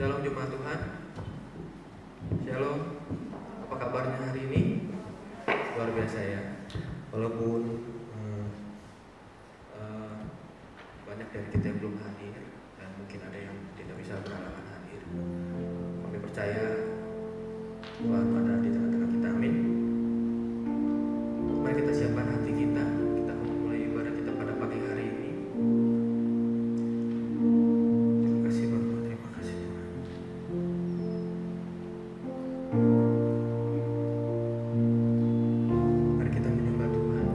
Shalom jemaat Tuhan. Shalom. Apa kabarnya hari ini? Luar biasa ya. Walaupun banyak dari kita yang belum hadir dan mungkin ada yang tidak bisa berhalangan hadir, kami percaya Tuhan ada di tengah-tengah kita. Amin. Mari kita siapkan hati kita. Kita memulai ibadah kita pada pagi hari ini. Terima kasih Bapak, terima kasih Tuhan. Mari kita menyembah Tuhan.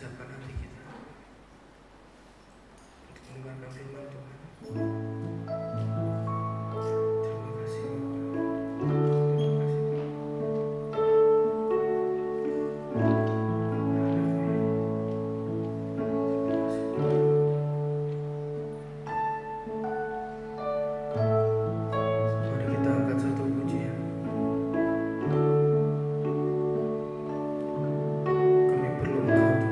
siapkan hati kita untuk mendengarkan firman Tuhan. Terima kasih Mari kita angkat satu pujian. Kami perlu Engkau Tuhan.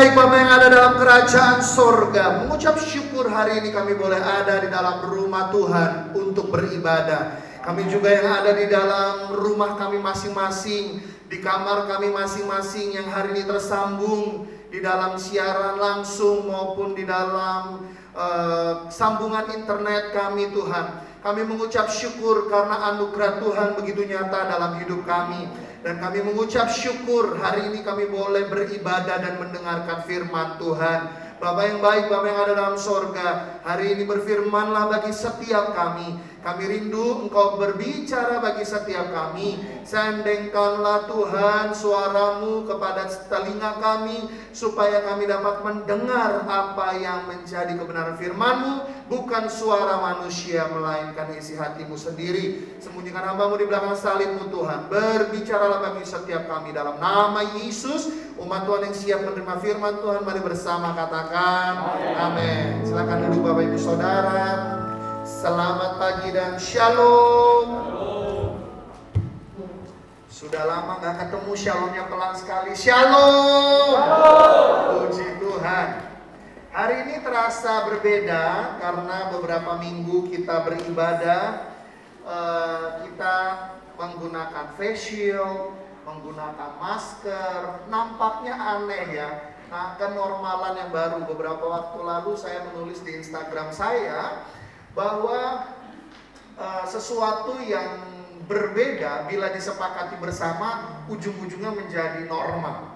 baik Bapak yang ada dalam kerajaan sorga, mengucap syukur hari ini kami boleh ada di dalam rumah Tuhan untuk beribadah. Kami juga yang ada di dalam rumah kami masing-masing, di kamar kami masing-masing yang hari ini tersambung di dalam siaran langsung maupun di dalam sambungan internet kami Tuhan. Kami mengucap syukur karena anugerah Tuhan begitu nyata dalam hidup kami. Dan kami mengucap syukur hari ini kami boleh beribadah dan mendengarkan firman Tuhan. Bapa yang baik, Bapa yang ada dalam sorga, hari ini berfirmanlah bagi setiap kami. Kami rindu Engkau berbicara bagi setiap kami. Sandengkanlah Tuhan suaramu kepada telinga kami, supaya kami dapat mendengar apa yang menjadi kebenaran firman-Mu, bukan suara manusia, melainkan isi hati-Mu sendiri. Sembunyikan hamba-Mu di belakang salib-Mu Tuhan. Berbicaralah bagi setiap kami dalam nama Yesus. Umat Tuhan yang siap menerima firman Tuhan, mari bersama katakan amin. Silakan duduk Bapak Ibu Saudara. Selamat pagi dan shalom. Sudah lama gak ketemu, shalomnya pelan sekali. Shalom. Puji Tuhan. Hari ini terasa berbeda karena beberapa minggu kita beribadah, kita menggunakan face shield, menggunakan masker. Nampaknya aneh ya. Nah, kenormalan yang baru. Beberapa waktu lalu saya menulis di Instagram saya bahwa sesuatu yang berbeda bila disepakati bersama ujung-ujungnya menjadi normal.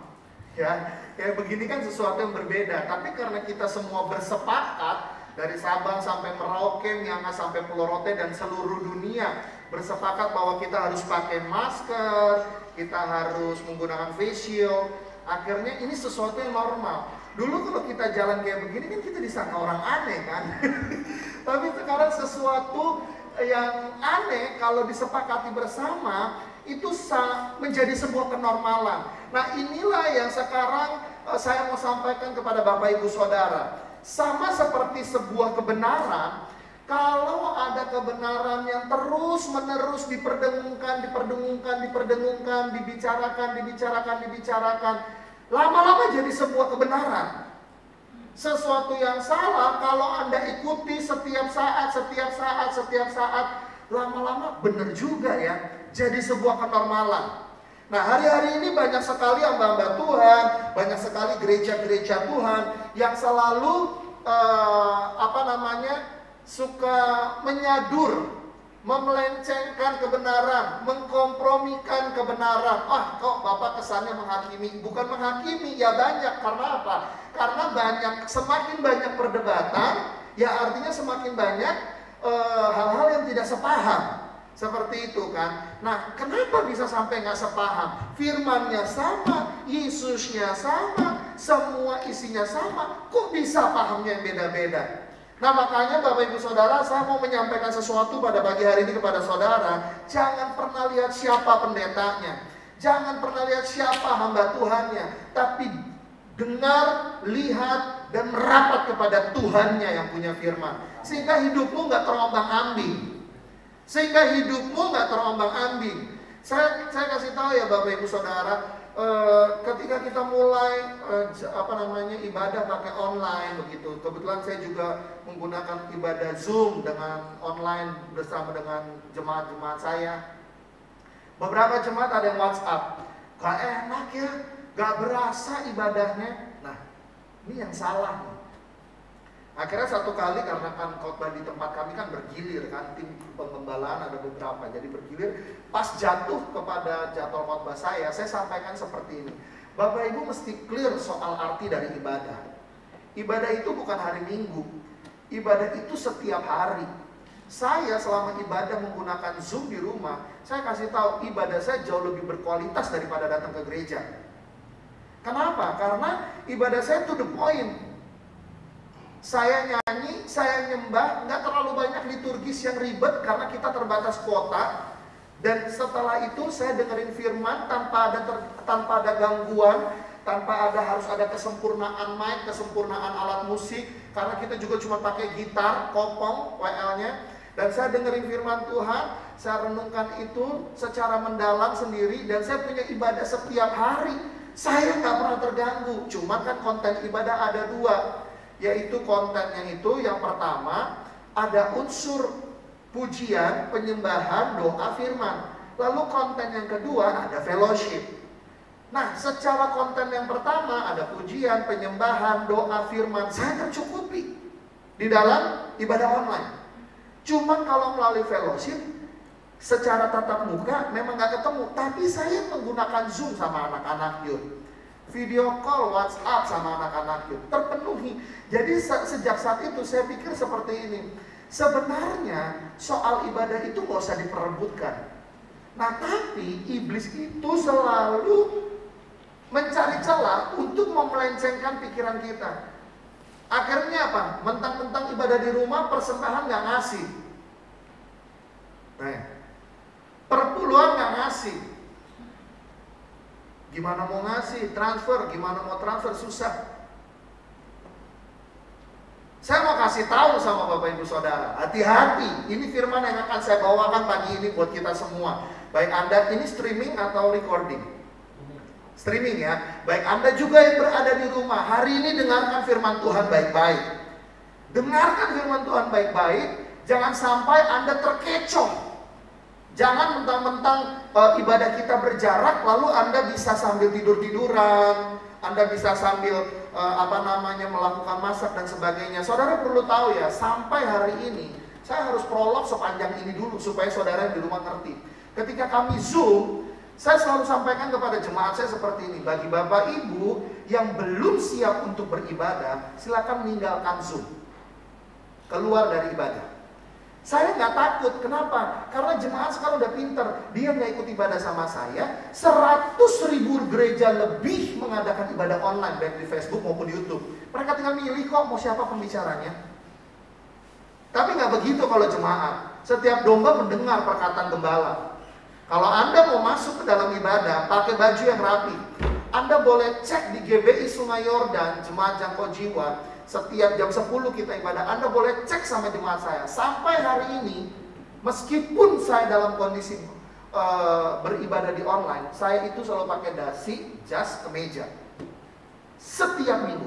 Ya, kayak begini kan sesuatu yang berbeda. Tapi karena kita semua bersepakat, dari Sabang sampai Merauke, Miangas sampai Pulau Rote dan seluruh dunia bersepakat bahwa kita harus pakai masker, kita harus menggunakan face shield. Akhirnya ini sesuatu yang normal. Dulu kalau kita jalan kayak begini kan kita disangka orang aneh kan. Tapi sekarang sesuatu yang aneh kalau disepakati bersama itu menjadi sebuah kenormalan. Nah, inilah yang sekarang saya mau sampaikan kepada Bapak Ibu Saudara. Sama seperti sebuah kebenaran, kalau ada kebenaran yang terus menerus dibicarakan, lama-lama jadi sebuah kebenaran. Sesuatu yang salah kalau Anda ikuti setiap saat, lama-lama benar juga ya, jadi sebuah kenormalan. Nah, hari-hari ini banyak sekali hamba-hamba Tuhan, banyak sekali gereja-gereja Tuhan yang selalu suka menyadur, memelencengkan kebenaran, mengkompromikan kebenaran. Kok Bapak kesannya menghakimi? Bukan menghakimi, ya banyak. Karena apa? Karena semakin banyak perdebatan, ya artinya semakin banyak hal-hal yang tidak sepaham. Seperti itu kan. Nah, kenapa bisa sampai nggak sepaham? Firmannya sama, Yesusnya sama, semua isinya sama. Kok bisa pahamnya yang beda-beda? Nah, makanya Bapak Ibu Saudara, saya mau menyampaikan sesuatu pada pagi hari ini kepada saudara. Jangan pernah lihat siapa pendetanya, jangan pernah lihat siapa hamba Tuhannya, tapi dengar, lihat, dan merapat kepada Tuhannya yang punya firman. Sehingga hidupmu nggak terombang-ambing. Saya kasih tahu ya Bapak Ibu Saudara, ketika kita mulai ibadah pakai online begitu. Kebetulan saya juga menggunakan ibadah Zoom dengan online bersama dengan jemaat-jemaat saya. Beberapa jemaat ada yang WhatsApp, gak enak ya, gak berasa ibadahnya. Nah, ini yang salah nih. Akhirnya satu kali, karena kan khotbah di tempat kami kan bergilir kan, tim pengembalaan ada beberapa, jadi bergilir. Pas jatuh kepada jadwal khotbah saya sampaikan seperti ini. Bapak Ibu mesti clear soal arti dari ibadah. Ibadah itu bukan hari Minggu, ibadah itu setiap hari. Saya selama ibadah menggunakan Zoom di rumah, saya kasih tahu ibadah saya jauh lebih berkualitas daripada datang ke gereja. Kenapa? Karena ibadah saya to the point. Saya nyanyi, saya nyembah, nggak terlalu banyak liturgis yang ribet karena kita terbatas kuota. Dan setelah itu saya dengerin firman tanpa ada gangguan, tanpa harus ada kesempurnaan mic, kesempurnaan alat musik, karena kita juga cuma pakai gitar, kopong, WL-nya. Dan saya dengerin firman Tuhan, saya renungkan itu secara mendalam sendiri, dan saya punya ibadah setiap hari. Saya nggak pernah terganggu. Cuma kan konten ibadah ada dua, yaitu kontennya itu yang pertama ada unsur pujian, penyembahan, doa, firman. Lalu konten yang kedua ada fellowship. Nah, secara konten yang pertama ada pujian, penyembahan, doa, firman, saya tercukupi di dalam ibadah online. Cuma kalau melalui fellowship secara tatap muka memang gak ketemu, tapi saya menggunakan Zoom sama anak-anak youth, video call, WhatsApp sama anak-anak youth, terpenuhi. Jadi sejak saat itu saya pikir seperti ini, sebenarnya soal ibadah itu gak usah diperebutkan. Nah, tapi iblis itu selalu mencari celah untuk memelencengkan pikiran kita. Akhirnya apa? Mentang-mentang ibadah di rumah, persembahan gak ngasih. Nah, perpuluhan gak ngasih. Gimana mau ngasih? Transfer, gimana mau transfer? Susah. Saya mau kasih tahu sama Bapak Ibu Saudara, hati-hati. Ini firman yang akan saya bawakan pagi ini buat kita semua. Baik Anda ini streaming atau recording? Streaming ya. Baik Anda juga yang berada di rumah, hari ini dengarkan firman Tuhan baik-baik. Dengarkan firman Tuhan baik-baik. Jangan sampai Anda terkecoh. Jangan mentang-mentang ibadah kita berjarak, lalu Anda bisa sambil tidur-tiduran, Anda bisa sambil melakukan masak dan sebagainya. Saudara perlu tahu ya, sampai hari ini saya harus prolog sepanjang ini dulu supaya saudara yang di rumah ngerti. Ketika kami Zoom, saya selalu sampaikan kepada jemaat saya seperti ini. Bagi Bapak Ibu yang belum siap untuk beribadah, silakan meninggalkan Zoom, keluar dari ibadah. Saya nggak takut, kenapa? Karena jemaat sekarang udah pinter. Dia nggak ikut ibadah sama saya. 100.000 gereja lebih mengadakan ibadah online, baik di Facebook maupun di YouTube. Mereka tinggal milih kok mau siapa pembicaranya. Tapi nggak begitu kalau jemaat. Setiap domba mendengar perkataan gembala. Kalau Anda mau masuk ke dalam ibadah, pakai baju yang rapi. Anda boleh cek di GBI Sungai Yordan, Jemaat Jangkau Jiwa. Setiap jam 10 kita ibadah, Anda boleh cek sama jemaat saya. Sampai hari ini, meskipun saya dalam kondisi beribadah di online, saya itu selalu pakai dasi, jas, kemeja. Setiap minggu.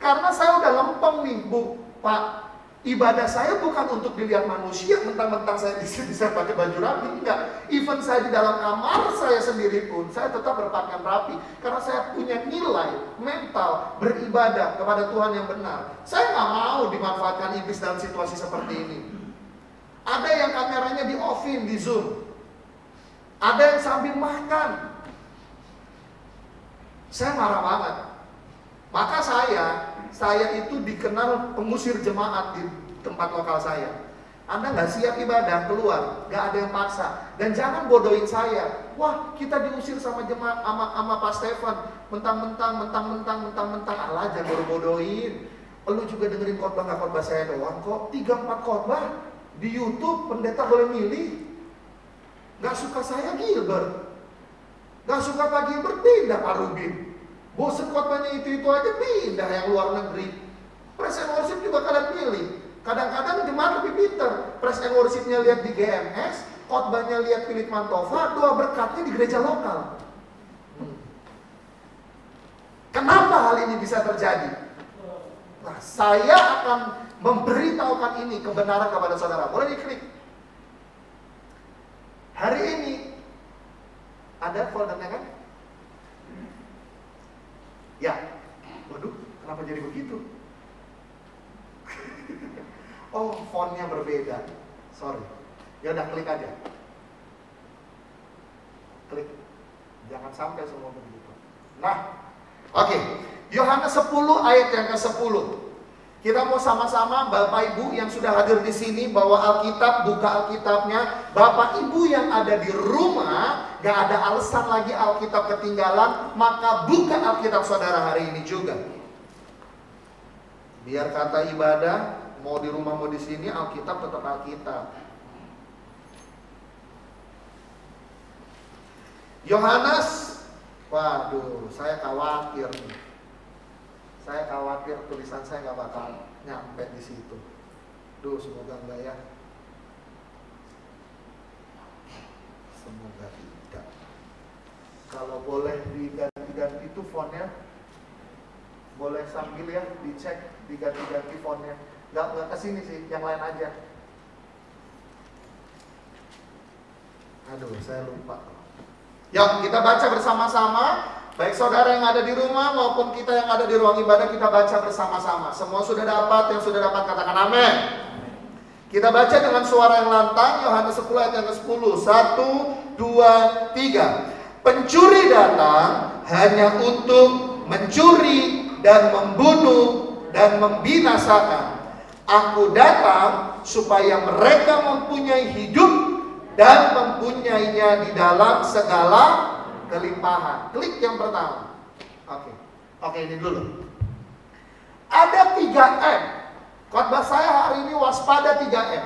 Karena saya udah lempeng nih, Bu, Pak. Ibadah saya bukan untuk dilihat manusia, mentang-mentang saya bisa pakai baju rapi, enggak. Even saya di dalam kamar saya sendiri pun, saya tetap berpakaian rapi. Karena saya punya nilai mental beribadah kepada Tuhan yang benar. Saya nggak mau dimanfaatkan iblis dalam situasi seperti ini. Ada yang kameranya di off-in, di zoom. Ada yang sambil makan. Saya marah banget. Maka saya itu dikenal pengusir jemaat di tempat lokal saya. Anda nggak siap ibadah, keluar, nggak ada yang paksa. Dan jangan bodohin saya. Wah, kita diusir sama jemaat, sama Pak Stefan. Mentang-mentang, Allah jangan bodohin. Lu juga dengerin khotbah, nggak khotbah saya doang kok. 3-4 khotbah di YouTube, pendeta boleh milih. Nggak suka saya Gilbert, nggak suka Pak Gilbert, pindah Pak Rubin. Bosen khotbahnya itu aja, pindah yang luar negeri. Praise and worship juga kalian pilih. Kadang-kadang jemaat lebih pinter. Praise and worshipnya lihat di GMS, khotbahnya lihat Philip Mantova, doa berkatnya di gereja lokal. Kenapa hal ini bisa terjadi? Nah, saya akan memberitahukan ini kebenaran kepada saudara. Boleh diklik. Hari ini ada foldernya kan? Ya, waduh, kenapa jadi begitu? Oh, fontnya berbeda. Sorry. Ya udah, klik aja. Klik. Jangan sampai semua begitu. Nah, oke. Yohanes 10 ayat yang ke-10. Kita mau sama-sama, Bapak Ibu yang sudah hadir di sini, bawa Alkitab, buka Alkitabnya. Bapak Ibu yang ada di rumah, gak ada alasan lagi Alkitab ketinggalan, maka buka Alkitab saudara hari ini juga. Biar kata ibadah, mau di rumah mau di sini, Alkitab tetap Alkitab. Yohanes, waduh, saya khawatir nih. Saya khawatir tulisan saya nggak bakal nyampe di situ. Duh, semoga enggak ya. Semoga tidak. Kalau boleh diganti-ganti itu fontnya, boleh sambil ya dicek, diganti-ganti fontnya. Nggak kesini sih, yang lain aja. Aduh, saya lupa. Yuk, kita baca bersama-sama. Baik saudara yang ada di rumah maupun kita yang ada di ruang ibadah, kita baca bersama-sama. Semua sudah dapat, yang sudah dapat katakan amin. Kita baca dengan suara yang lantang, Yohanes 10 ayat yang ke-10. 1, 2, 3. Pencuri datang hanya untuk mencuri dan membunuh dan membinasakan. Aku datang supaya mereka mempunyai hidup dan mempunyainya di dalam segala kelimpahan. Klik yang pertama. Oke, ini dulu. Ada 3M. Khotbah saya hari ini waspada 3M.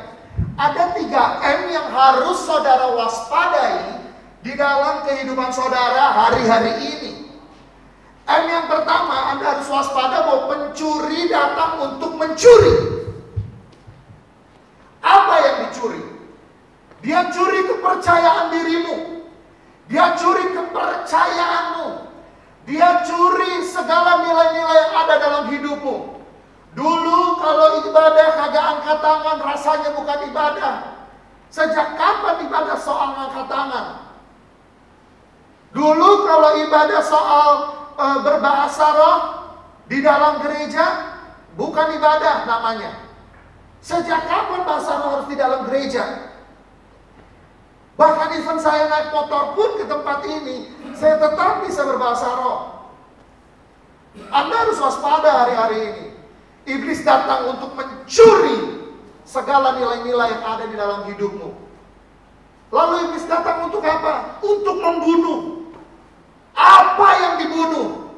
Ada 3M yang harus saudara waspadai di dalam kehidupan saudara hari-hari ini. M yang pertama, Anda harus waspada bahwa pencuri datang untuk mencuri. Apa yang dicuri? Dia curi kepercayaan dirimu. Dia curi kepercayaanmu. Dia curi segala nilai-nilai yang ada dalam hidupmu. Dulu kalau ibadah kagak angkat tangan, rasanya bukan ibadah. Sejak kapan ibadah soal angkat tangan? Dulu kalau ibadah soal berbahasa roh di dalam gereja, bukan ibadah namanya. Sejak kapan bahasa roh harus di dalam gereja? Bahkan even saya naik motor pun ke tempat ini, saya tetap bisa berbahasa roh. Anda harus waspada hari-hari ini. Iblis datang untuk mencuri segala nilai-nilai yang ada di dalam hidupmu. Lalu iblis datang untuk apa? Untuk membunuh. Apa yang dibunuh?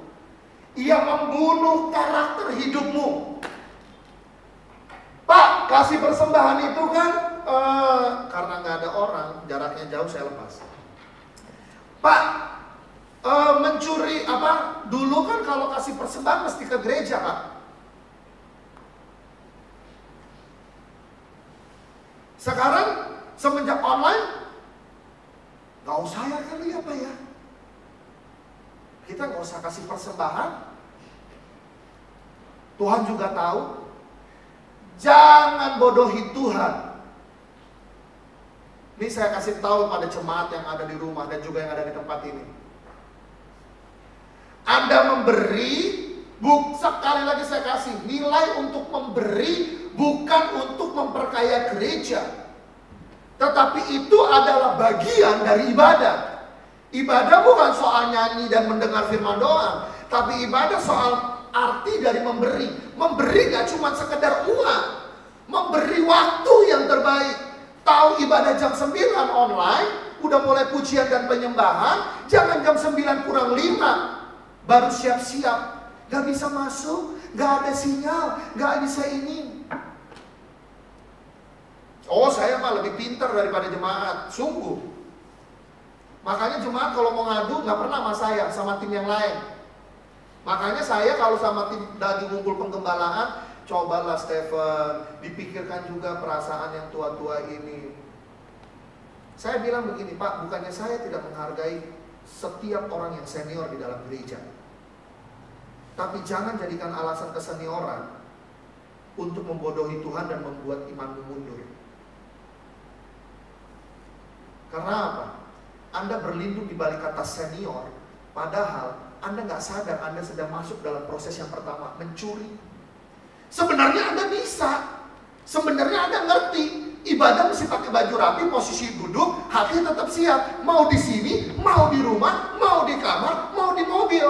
Ia membunuh karakter hidupmu. Pak, kasih persembahan itu kan karena nggak ada orang, jaraknya jauh, saya lepas. Pak, mencuri apa? Dulu kan kalau kasih persembahan mesti ke gereja, Pak. Sekarang semenjak online, nggak usah ya kali apa ya? Kita nggak usah kasih persembahan. Tuhan juga tahu. Jangan bodohi Tuhan. Ini saya kasih tahu pada jemaat yang ada di rumah dan juga yang ada di tempat ini. Anda memberi, sekali lagi saya kasih nilai untuk memberi, bukan untuk memperkaya gereja. Tetapi itu adalah bagian dari ibadah. Ibadah bukan soal nyanyi dan mendengar firman doang, tapi ibadah soal arti dari memberi. Memberi gak cuma sekedar uang, memberi waktu yang terbaik. Tahu ibadah jam 9 online, udah mulai pujian dan penyembahan, jangan jam 9 kurang 5 baru siap-siap. Gak bisa masuk, gak ada sinyal, gak bisa ini. Oh, saya mah lebih pintar daripada jemaat, sungguh. Makanya jemaat kalau mau ngadu gak pernah sama saya, sama tim yang lain. Makanya saya kalau sama tim lagi ngumpul penggembalaan, cobalah Stephen, dipikirkan juga perasaan yang tua-tua ini. Saya bilang begini, Pak, bukannya saya tidak menghargai setiap orang yang senior di dalam gereja. Tapi jangan jadikan alasan kesenioran untuk membodohi Tuhan dan membuat imanmu mundur. Karena apa? Anda berlindung di balik kata senior, padahal Anda nggak sadar Anda sedang masuk dalam proses yang pertama, mencuri. Sebenarnya Anda bisa, sebenarnya Anda ngerti, ibadah mesti pakai baju rapi, posisi duduk, hati tetap siap. Mau di sini, mau di rumah, mau di kamar, mau di mobil.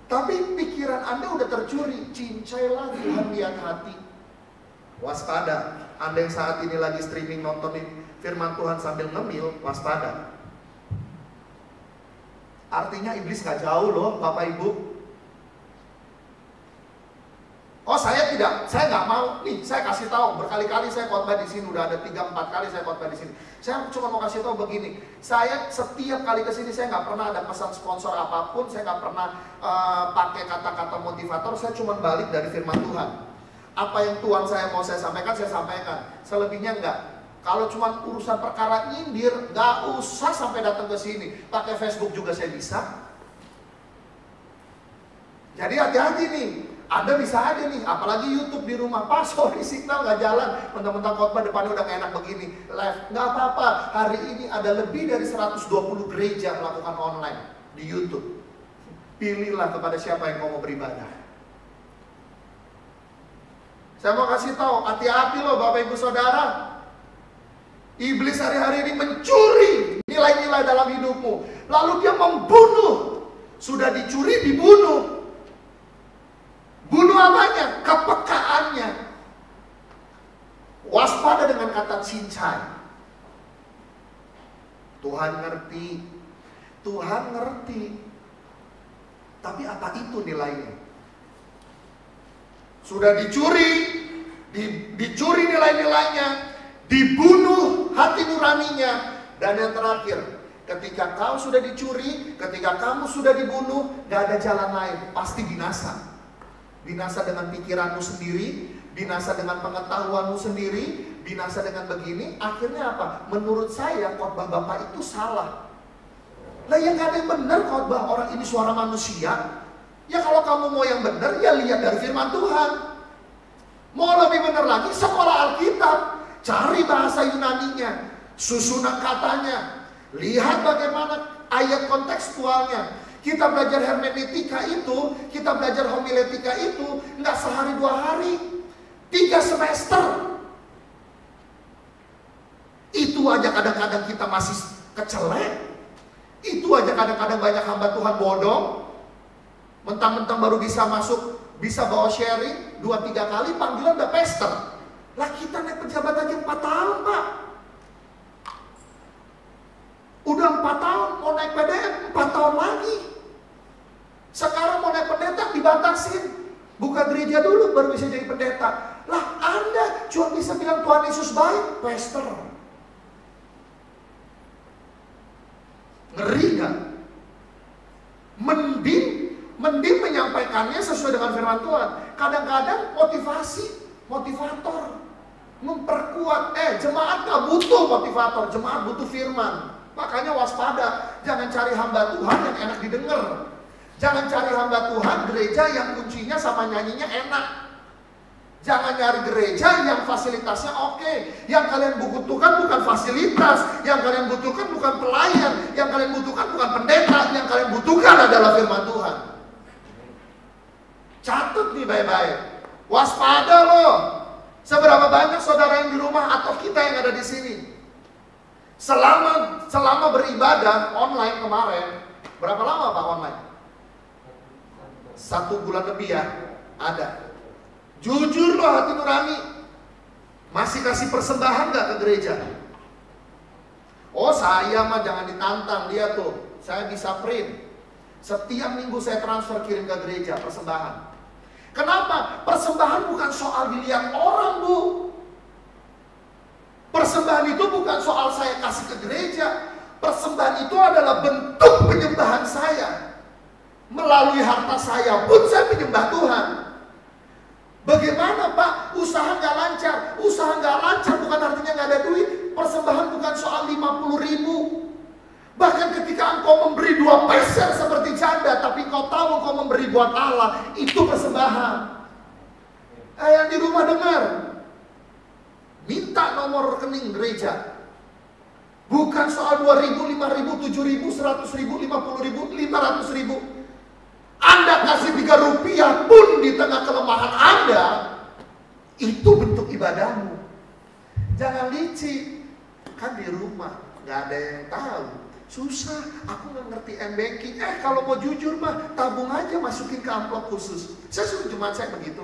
Tapi pikiran Anda udah tercuri, cincailah Tuhan lihat hati. Waspada, Anda yang saat ini lagi streaming nontonin firman Tuhan sambil ngemil, waspada. Artinya iblis gak jauh loh, Bapak Ibu. Oh, saya nggak mau. Nih, saya kasih tahu, berkali-kali saya khotbah di sini, udah ada 3-4 kali saya khotbah di sini. Saya cuma mau kasih tahu begini, saya setiap kali ke sini saya nggak pernah ada pesan sponsor apapun, saya nggak pernah pakai kata-kata motivator, saya cuma balik dari firman Tuhan. Apa yang Tuhan saya mau saya sampaikan, selebihnya enggak. Kalau cuma urusan perkara nyindir, nggak usah sampai datang ke sini. Pakai Facebook juga saya bisa. Jadi hati-hati nih. Anda bisa aja nih, apalagi YouTube di rumah, pas sorry signal nggak jalan, mentang-mentang khotbah depannya udah gak enak begini, live, nggak apa-apa. Hari ini ada lebih dari 120 gereja melakukan online di YouTube. Pilihlah kepada siapa yang mau beribadah. Saya mau kasih tahu, hati-hati loh Bapak Ibu Saudara. Iblis hari-hari ini mencuri nilai-nilai dalam hidupmu, lalu dia membunuh. Sudah dicuri, dibunuh. Bunuh apanya? Kepekaannya. Waspada dengan kata cincai. Tuhan ngerti. Tuhan ngerti. Tapi apa itu nilainya? Sudah dicuri, dicuri nilai-nilainya, dibunuh hati nuraninya. Dan yang terakhir, ketika kau sudah dicuri, ketika kamu sudah dibunuh, gak ada jalan lain, pasti binasa. Binasa dengan pikiranmu sendiri, binasa dengan pengetahuanmu sendiri, binasa dengan begini. Akhirnya apa? Menurut saya khotbah Bapak itu salah. Lah yang gak ada yang benar khotbah orang ini suara manusia. Ya kalau kamu mau yang benar, ya lihat dari firman Tuhan. Mau lebih benar lagi, sekolah Alkitab. Cari bahasa Yunaninya, susunan katanya, lihat bagaimana ayat kontekstualnya. Kita belajar hermeneutika itu, kita belajar homiletika itu, nggak sehari 2 hari, 3 semester. Itu aja kadang-kadang kita masih kecelek. Itu aja kadang-kadang banyak hamba Tuhan bodoh. Mentang-mentang baru bisa masuk, bisa bawa sharing 2-3 kali, panggilan udah pester. Lah kita naik pejabat aja 4 tahun Pak. Udah 4 tahun, mau naik PDM 4 tahun lagi. Sekarang mau naik pendeta dibatasin. Buka gereja dulu baru bisa jadi pendeta. Lah Anda cuma bisa bilang Tuhan Yesus baik, pester. Ngeri gak? Mending menyampaikannya sesuai dengan firman Tuhan. Kadang-kadang motivator, memperkuat. Jemaat gak butuh motivator, jemaat butuh firman. Makanya waspada, jangan cari hamba Tuhan yang enak didengar. Jangan cari hamba Tuhan gereja yang kuncinya sama nyanyinya enak. Jangan nyari gereja yang fasilitasnya oke. Yang kalian butuhkan bukan fasilitas, yang kalian butuhkan bukan pelayan, yang kalian butuhkan bukan pendeta, yang kalian butuhkan adalah firman Tuhan. Catat nih baik-baik. Waspada loh. Seberapa banyak saudara yang di rumah atau kita yang ada di sini, selama beribadah online kemarin, berapa lama Pak online? 1 bulan lebih ya, ada. Jujur loh hati nurani, masih kasih persembahan gak ke gereja? Oh saya mah jangan ditantang, dia tuh, saya bisa print. Setiap minggu saya transfer kirim ke gereja persembahan. Kenapa? Persembahan bukan soal dilihat orang Bu. Persembahan itu bukan soal saya kasih ke gereja. Persembahan itu adalah bentuk penyembahan saya. Melalui harta saya pun saya menyembah Tuhan. Bagaimana Pak? Usaha nggak lancar. Usaha nggak lancar bukan artinya nggak ada duit. Persembahan bukan soal 50.000. Bahkan ketika engkau memberi 2 peser seperti janda, tapi engkau tahu engkau memberi buat Allah, itu persembahan. Yang di rumah dengar, minta nomor rekening gereja. Bukan soal 2.000, 5.000, 7.000, 100.000, 50.000, 500.000. Anda kasih 3 rupiah pun di tengah kelemahan Anda, itu bentuk ibadahmu. Jangan licik. Kan di rumah gak ada yang tahu. Susah, aku gak ngerti m-banking. Kalau mau jujur mah tabung aja, masukin ke amplop khusus. Saya suruh jemaat saya begitu.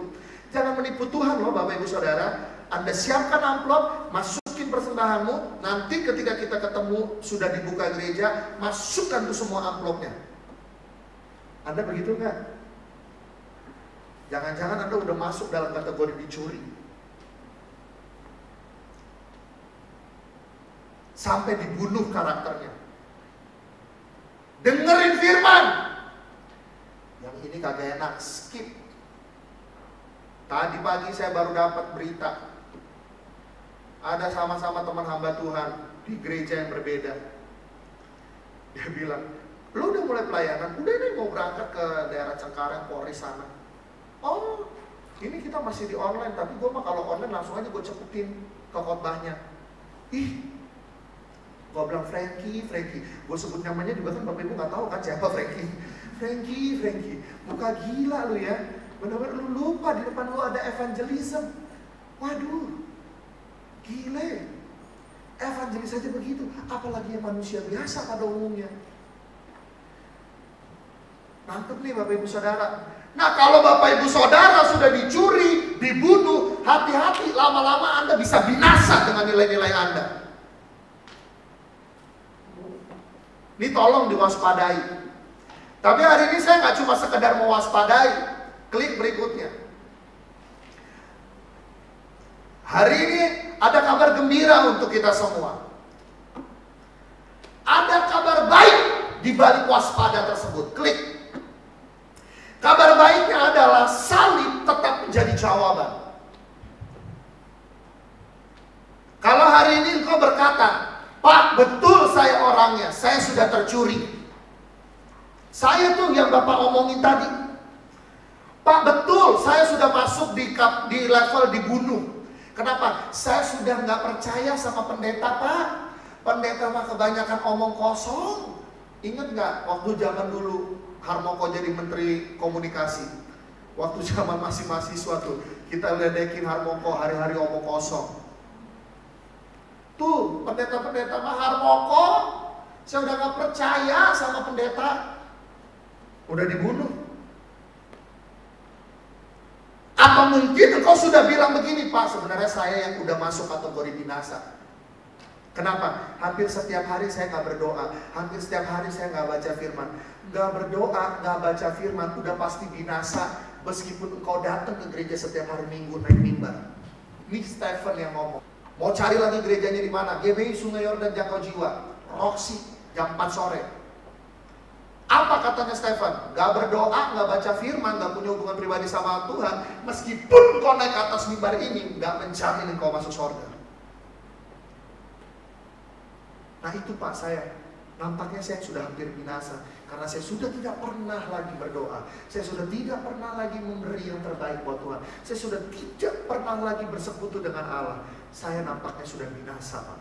Jangan menipu Tuhan loh Bapak Ibu Saudara. Anda siapkan amplop, masukin persembahanmu. Nanti ketika kita ketemu sudah dibuka gereja, masukkan tuh semua amplopnya. Anda begitu kan? Jangan-jangan Anda udah masuk dalam kategori dicuri. Sampai dibunuh karakternya. Dengerin firman. Yang ini kagak enak, skip. Tadi pagi saya baru dapat berita. ada sama-sama teman hamba Tuhan di gereja yang berbeda. Dia bilang, lu udah mulai pelayanan? Udah nih, mau berangkat ke daerah Cengkareng, Polri sana. Oh, ini kita masih di online, tapi gue mah kalau online langsung aja gue cepetin ke khotbahnya. Ih, gue bilang Frankie, gue sebut namanya juga kan Bapak Ibu gak tahu kan siapa Frankie, muka gila lu ya, benar-benar lu lupa di depan lu ada evangelism. Waduh, gile, evangelis aja begitu, apalagi yang manusia biasa pada umumnya. Nangkep nih Bapak Ibu Saudara. Nah, kalau Bapak Ibu Saudara sudah dicuri, dibunuh, hati-hati, lama-lama Anda bisa binasa dengan nilai-nilai Anda. Ini tolong diwaspadai. Tapi hari ini saya nggak cuma sekedar mewaspadai. Klik berikutnya. Hari ini ada kabar gembira untuk kita semua. Ada kabar baik di balik waspada tersebut. Klik. Kabar baiknya adalah salib tetap menjadi jawaban. Kalau hari ini engkau berkata, Pak, betul saya orangnya, saya sudah tercuri. Saya tuh yang Bapak omongin tadi. Pak, betul saya sudah masuk di level dibunuh. Kenapa? Saya sudah nggak percaya sama pendeta, Pak. Pendeta mah kebanyakan omong kosong. Ingat nggak waktu zaman dulu Harmoko jadi Menteri Komunikasi? Waktu zaman masih mahasiswa tuh, kita ledekin Harmoko hari-hari omong kosong. Tuh, pendeta-pendeta mah Harmoko, saya udah nggak percaya sama pendeta. Udah dibunuh. Apa mungkin engkau sudah bilang begini, Pak, sebenarnya saya yang udah masuk kategori binasa. Kenapa? Hampir setiap hari saya nggak berdoa, hampir setiap hari saya nggak baca firman. Nggak berdoa, nggak baca firman, udah pasti binasa. Meskipun engkau datang ke gereja setiap hari Minggu naik mimbar. Ini Stephen yang ngomong. Mau cari lagi gerejanya di mana? GBI Sungai Yordan Jangkau Jiwa, Roxy, jam 4 sore. Apa katanya Stephen? Gak berdoa, gak baca firman, gak punya hubungan pribadi sama Tuhan. Meskipun kau naik ke atas mimbar ini, gak menjamin kau masuk surga. Nah itu Pak saya. Nampaknya saya sudah hampir binasa. Karena saya sudah tidak pernah lagi berdoa. Saya sudah tidak pernah lagi memberi yang terbaik buat Tuhan. Saya sudah tidak pernah lagi bersekutu dengan Allah. Saya nampaknya sudah binasa Pak.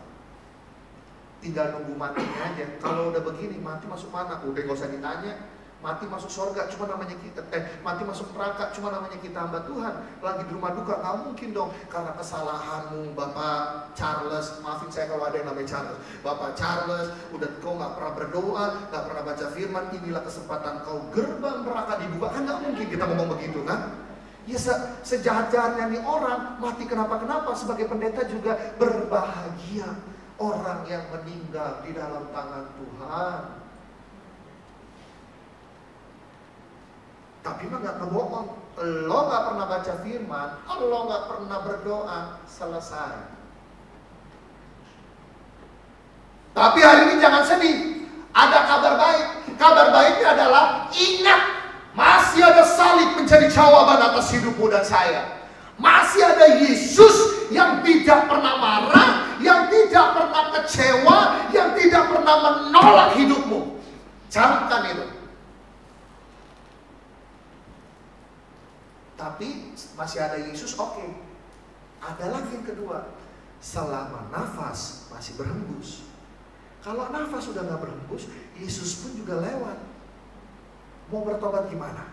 Tinggal nunggu matinya aja. Kalau udah begini, mati masuk mana? Udah gak usah ditanya. Mati masuk surga, cuma namanya kita. Mati masuk neraka, cuma namanya kita hamba Tuhan. Lagi di rumah duka, gak mungkin dong. Karena kesalahanmu, Bapak Charles. Maafin saya kalau ada yang namanya Charles. Bapak Charles, udah kau gak pernah berdoa, gak pernah baca firman. Inilah kesempatan kau, gerbang neraka dibuka. Kan gak mungkin kita ngomong begitu kan? Ya sejahat-jahatnya nih orang, mati kenapa-kenapa. Sebagai pendeta juga berbahagia orang yang meninggal di dalam tangan Tuhan. Tapi mah gak kebohong. Lo gak pernah baca firman, lo gak pernah berdoa, selesai. Tapi hari ini jangan sedih. Ada kabar baik. Kabar baiknya adalah ingat, masih ada salib menjadi jawaban atas hidupmu dan saya. Masih ada Yesus yang tidak pernah marah, yang tidak pernah kecewa, yang tidak pernah menolak hidupmu. Camkan itu. Tapi masih ada Yesus, oke. Ada lagi yang kedua. Selama nafas masih berhembus. Kalau nafas sudah gak berhembus, Yesus pun juga lewat. Mau bertobat gimana?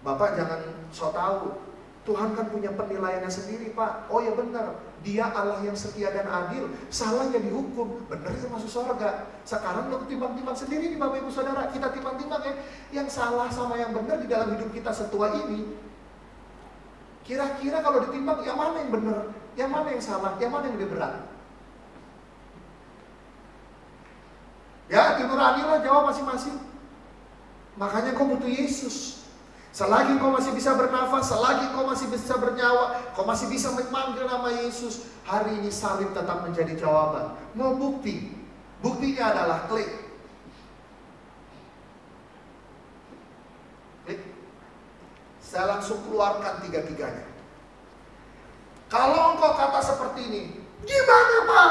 Bapak jangan so tahu. Tuhan kan punya penilaiannya sendiri, Pak. Oh ya benar, Dia Allah yang setia dan adil. Salahnya dihukum, benar itu masuk surga. Sekarang lo timbang-timbang sendiri nih Bapak Ibu Saudara. Kita timbang-timbang ya, yang salah sama yang benar di dalam hidup kita setua ini. Kira-kira kalau ditimbang, yang mana yang benar? Yang mana yang salah? Yang mana yang lebih berat? Ya, nuranilah jawab masing-masing. Makanya kau butuh Yesus. Selagi kau masih bisa bernafas, selagi kau masih bisa bernyawa, kau masih bisa memanggil nama Yesus, hari ini salib tetap menjadi jawaban. Mau bukti? Buktinya adalah klik. Saya langsung keluarkan tiga-tiganya. Kalau engkau kata seperti ini, gimana Pak?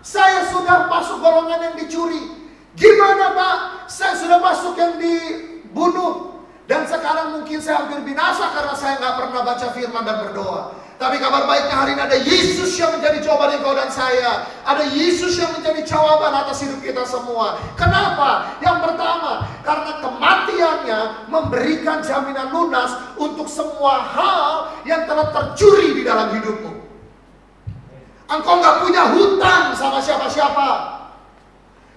Saya sudah masuk golongan yang dicuri. Gimana Pak? Saya sudah masuk yang dibunuh. Dan sekarang mungkin saya hampir binasa karena saya nggak pernah baca firman dan berdoa. Tapi kabar baiknya hari ini ada Yesus yang menjadi jawaban engkau dan saya. Ada Yesus yang menjadi jawaban atas hidup kita semua. Kenapa? Yang pertama, karena kematiannya memberikan jaminan lunas untuk semua hal yang telah tercuri di dalam hidupmu. Engkau nggak punya hutang sama siapa-siapa.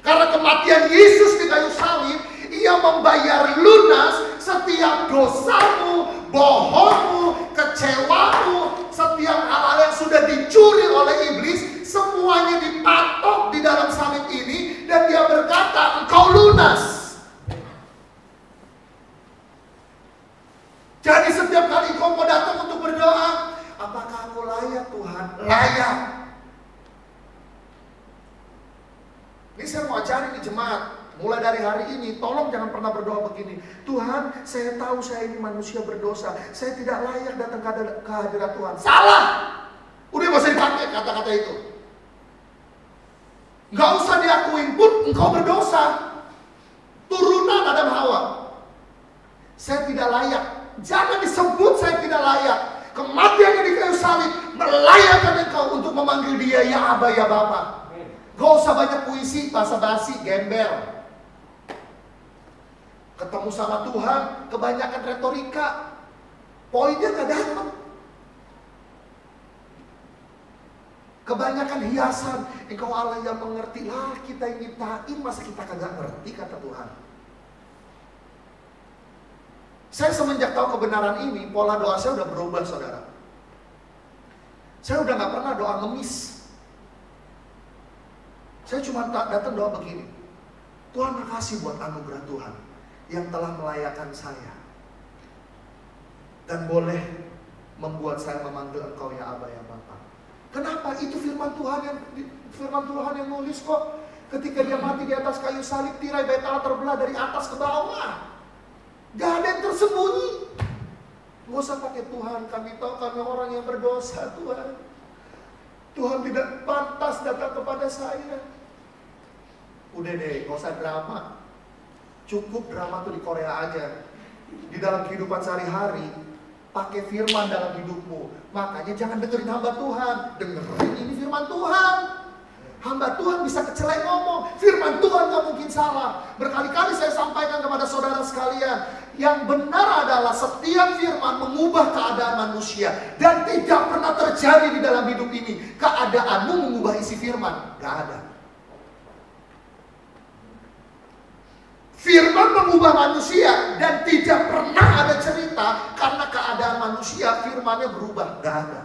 Karena kematian Yesus di kayu salib, Ia membayar lunas setiap dosamu, bohongmu, kecewamu, setiap hal-hal yang sudah dicuri oleh iblis, semuanya dipatok di dalam salib ini, dan Dia berkata, engkau lunas. Jadi setiap kali engkau mau datang untuk berdoa, apakah aku layak Tuhan? Layak. Ini saya mau ajarin di jemaat. Mulai dari hari ini, tolong jangan pernah berdoa begini. Tuhan, saya tahu saya ini manusia berdosa. Saya tidak layak datang ke hadirat Tuhan. Salah! Udah gak usah dipakai kata-kata itu. Gak usah diakuin pun engkau berdosa. Turunan Adam Hawa. Saya tidak layak. Jangan disebut saya tidak layak. Kematiannya di kayu salib melayakkan engkau untuk memanggil Dia ya Aba ya Bapa. Gak usah banyak puisi, basa-basi, gembel. Ketemu sama Tuhan, kebanyakan retorika. Poinnya gak datang. Kebanyakan hiasan. Engkau Allah yang mengerti. Lah kita yang nyiptain, masa kita kagak ngerti, kata Tuhan. Saya semenjak tahu kebenaran ini, pola doa saya udah berubah, saudara. Saya udah gak pernah doa ngemis. Saya cuma datang doa begini. Tuhan, makasih buat anugerah Tuhan yang telah melayakkan saya dan boleh membuat saya memanggil engkau ya Aba ya Bapa. Kenapa? Itu firman Tuhan yang nulis kok. Ketika Dia mati di atas kayu salib, tirai bait Allah terbelah dari atas ke bawah. Gak ada yang tersembunyi. Gak usah pakai Tuhan, kami tahu kami orang yang berdosa Tuhan. Tuhan tidak pantas datang kepada saya. Udah deh, gak usah drama. Cukup drama tuh di Korea aja. Di dalam kehidupan sehari-hari, pakai firman dalam hidupmu. Makanya jangan dengerin hamba Tuhan. Dengerin ini firman Tuhan. Hamba Tuhan bisa kecelek ngomong. Firman Tuhan gak mungkin salah. Berkali-kali saya sampaikan kepada saudara sekalian, yang benar adalah setiap firman mengubah keadaan manusia. Dan tidak pernah terjadi di dalam hidup ini keadaanmu mengubah isi firman. Gak ada. Firman mengubah manusia, dan tidak pernah ada cerita karena keadaan manusia firmannya berubah. Gak ada.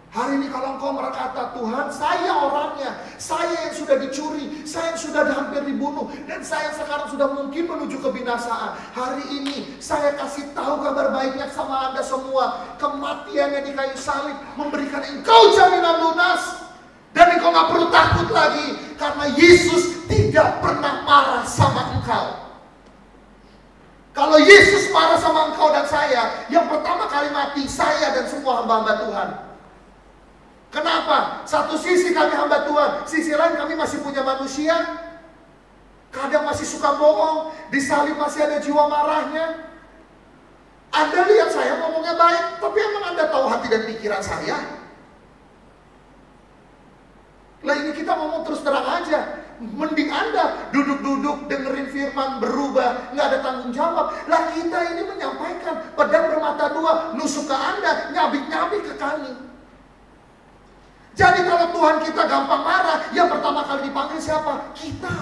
Hari ini kalau engkau berkata, Tuhan, saya orangnya, saya yang sudah dicuri, saya yang sudah hampir dibunuh, dan saya sekarang sudah mungkin menuju kebinasaan. Hari ini saya kasih tahu kabar baiknya sama Anda semua. Kematiannya di kayu salib memberikan engkau jaminan lunas. Dan engkau gak perlu takut lagi, karena Yesus tidak pernah marah sama engkau. Kalau Yesus marah sama engkau dan saya, yang pertama kali mati saya dan semua hamba-hamba Tuhan. Kenapa? Satu sisi kami hamba Tuhan, sisi lain kami masih punya manusia. Kadang masih suka bohong, di salib masih ada jiwa marahnya. Anda lihat saya ngomongnya baik, tapi emang Anda tahu hati dan pikiran saya? Lah ini kita ngomong terus terang aja. Mending Anda duduk-duduk dengerin firman, berubah, nggak ada tanggung jawab. Lah kita ini menyampaikan, pedang bermata dua, nusuk ke Anda, nyabik-nyabik ke kami. Jadi kalau Tuhan kita gampang marah, yang pertama kali dipanggil siapa? Kita.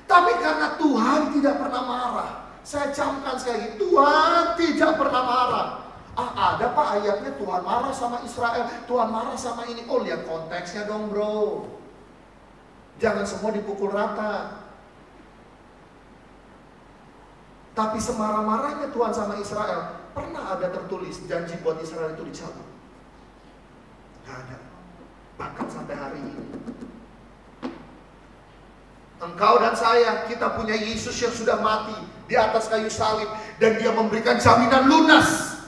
Tapi karena Tuhan tidak pernah marah, saya camkan sekali lagi, Tuhan tidak pernah marah. Ada Pak ayatnya Tuhan marah sama Israel, Tuhan marah sama ini. Oh, lihat konteksnya dong bro. Jangan semua dipukul rata. Tapi semarah-marahnya Tuhan sama Israel, pernah ada tertulis janji buat Israel itu dicabut? Gak ada. Bahkan sampai hari ini. Engkau dan saya, kita punya Yesus yang sudah mati di atas kayu salib, dan dia memberikan jaminan lunas.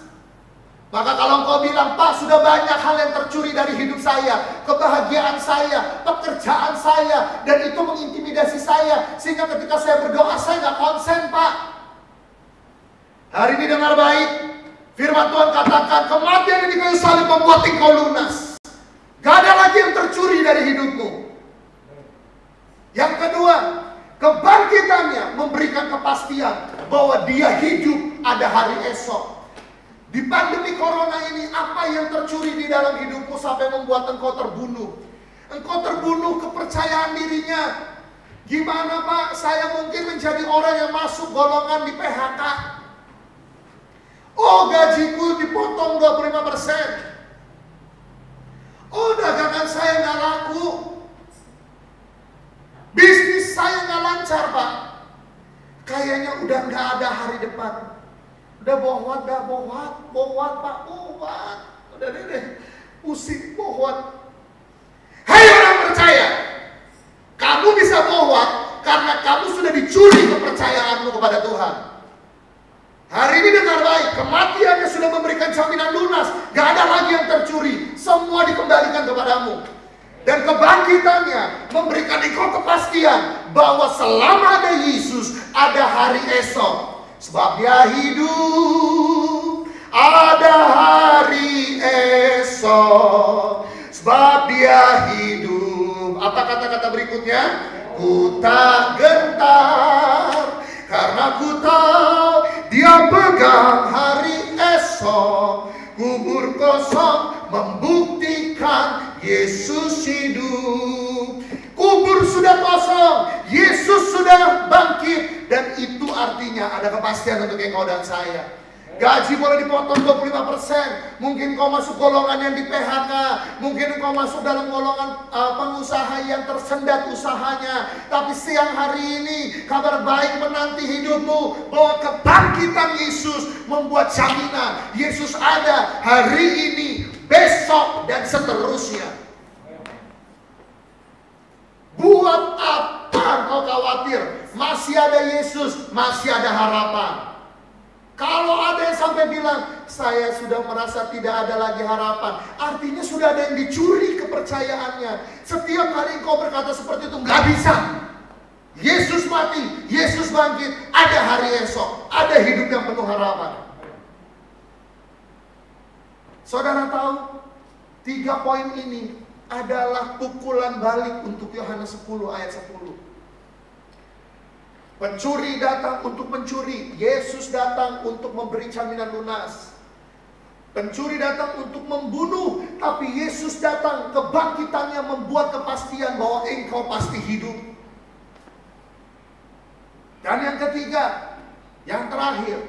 Maka kalau engkau bilang, Pak, sudah banyak hal yang tercuri dari hidup saya, kebahagiaan saya, pekerjaan saya, dan itu mengintimidasi saya, sehingga ketika saya berdoa, saya nggak konsen, Pak. Hari ini dengar baik, firman Tuhan katakan, kematian di kayu salib membuat engkau lunas. Gak ada lagi yang tercuri dari hidupmu. Yang kedua, kebangkitannya memberikan kepastian bahwa dia hidup ada hari esok. Di pandemi corona ini, apa yang tercuri di dalam hidupmu sampai membuat engkau terbunuh? Engkau terbunuh kepercayaan dirinya. Gimana, Pak? Saya mungkin menjadi orang yang masuk golongan di PHK. Oh, gajiku dipotong 25%. Oh, dagangan saya nggak laku. Bisnis saya nggak lancar, Pak. Kayaknya udah nggak ada hari depan. Udah bohwat, Pak, bohwat. Udah deh, pusing bohwat. Hai orang percaya, kamu bisa bohwat karena kamu sudah dicuri kepercayaanmu kepada Tuhan. Hari ini dengar baik, kematiannya sudah memberikan jaminan lunas. Gak ada lagi yang tercuri, semua dikembalikan kepadamu. Dan kebangkitannya memberikan engkau kepastian bahwa selama ada Yesus, ada hari esok. Sebab dia hidup, ada hari esok. Sebab dia hidup. Apa kata-kata berikutnya? Ku tak gentar, karena ku tahu dia pegang hari esok. Kubur kosong membuktikan Yesus hidup. Kubur sudah kosong, Yesus sudah bangkit, dan itu artinya ada kepastian untuk engkau dan saya. Gaji boleh dipotong 25%, mungkin kau masuk golongan yang di PHK, mungkin kau masuk dalam golongan pengusaha yang tersendat usahanya. Tapi siang hari ini kabar baik menanti hidupmu, bahwa kebangkitan Yesus membuat jaminan. Yesus ada hari ini, besok, dan seterusnya. Buat apa engkau khawatir? Masih ada Yesus, masih ada harapan. Kalau ada yang sampai bilang, saya sudah merasa tidak ada lagi harapan, artinya sudah ada yang dicuri kepercayaannya. Setiap kali engkau berkata seperti itu, nggak bisa. Yesus mati, Yesus bangkit, ada hari esok, ada hidup yang penuh harapan. Saudara tahu, 3 poin ini adalah pukulan balik untuk Yohanes 10 ayat 10. Pencuri datang untuk mencuri, Yesus datang untuk memberi jaminan lunas. Pencuri datang untuk membunuh, tapi Yesus datang, kebangkitannya membuat kepastian bahwa engkau pasti hidup. Dan yang ketiga, yang terakhir,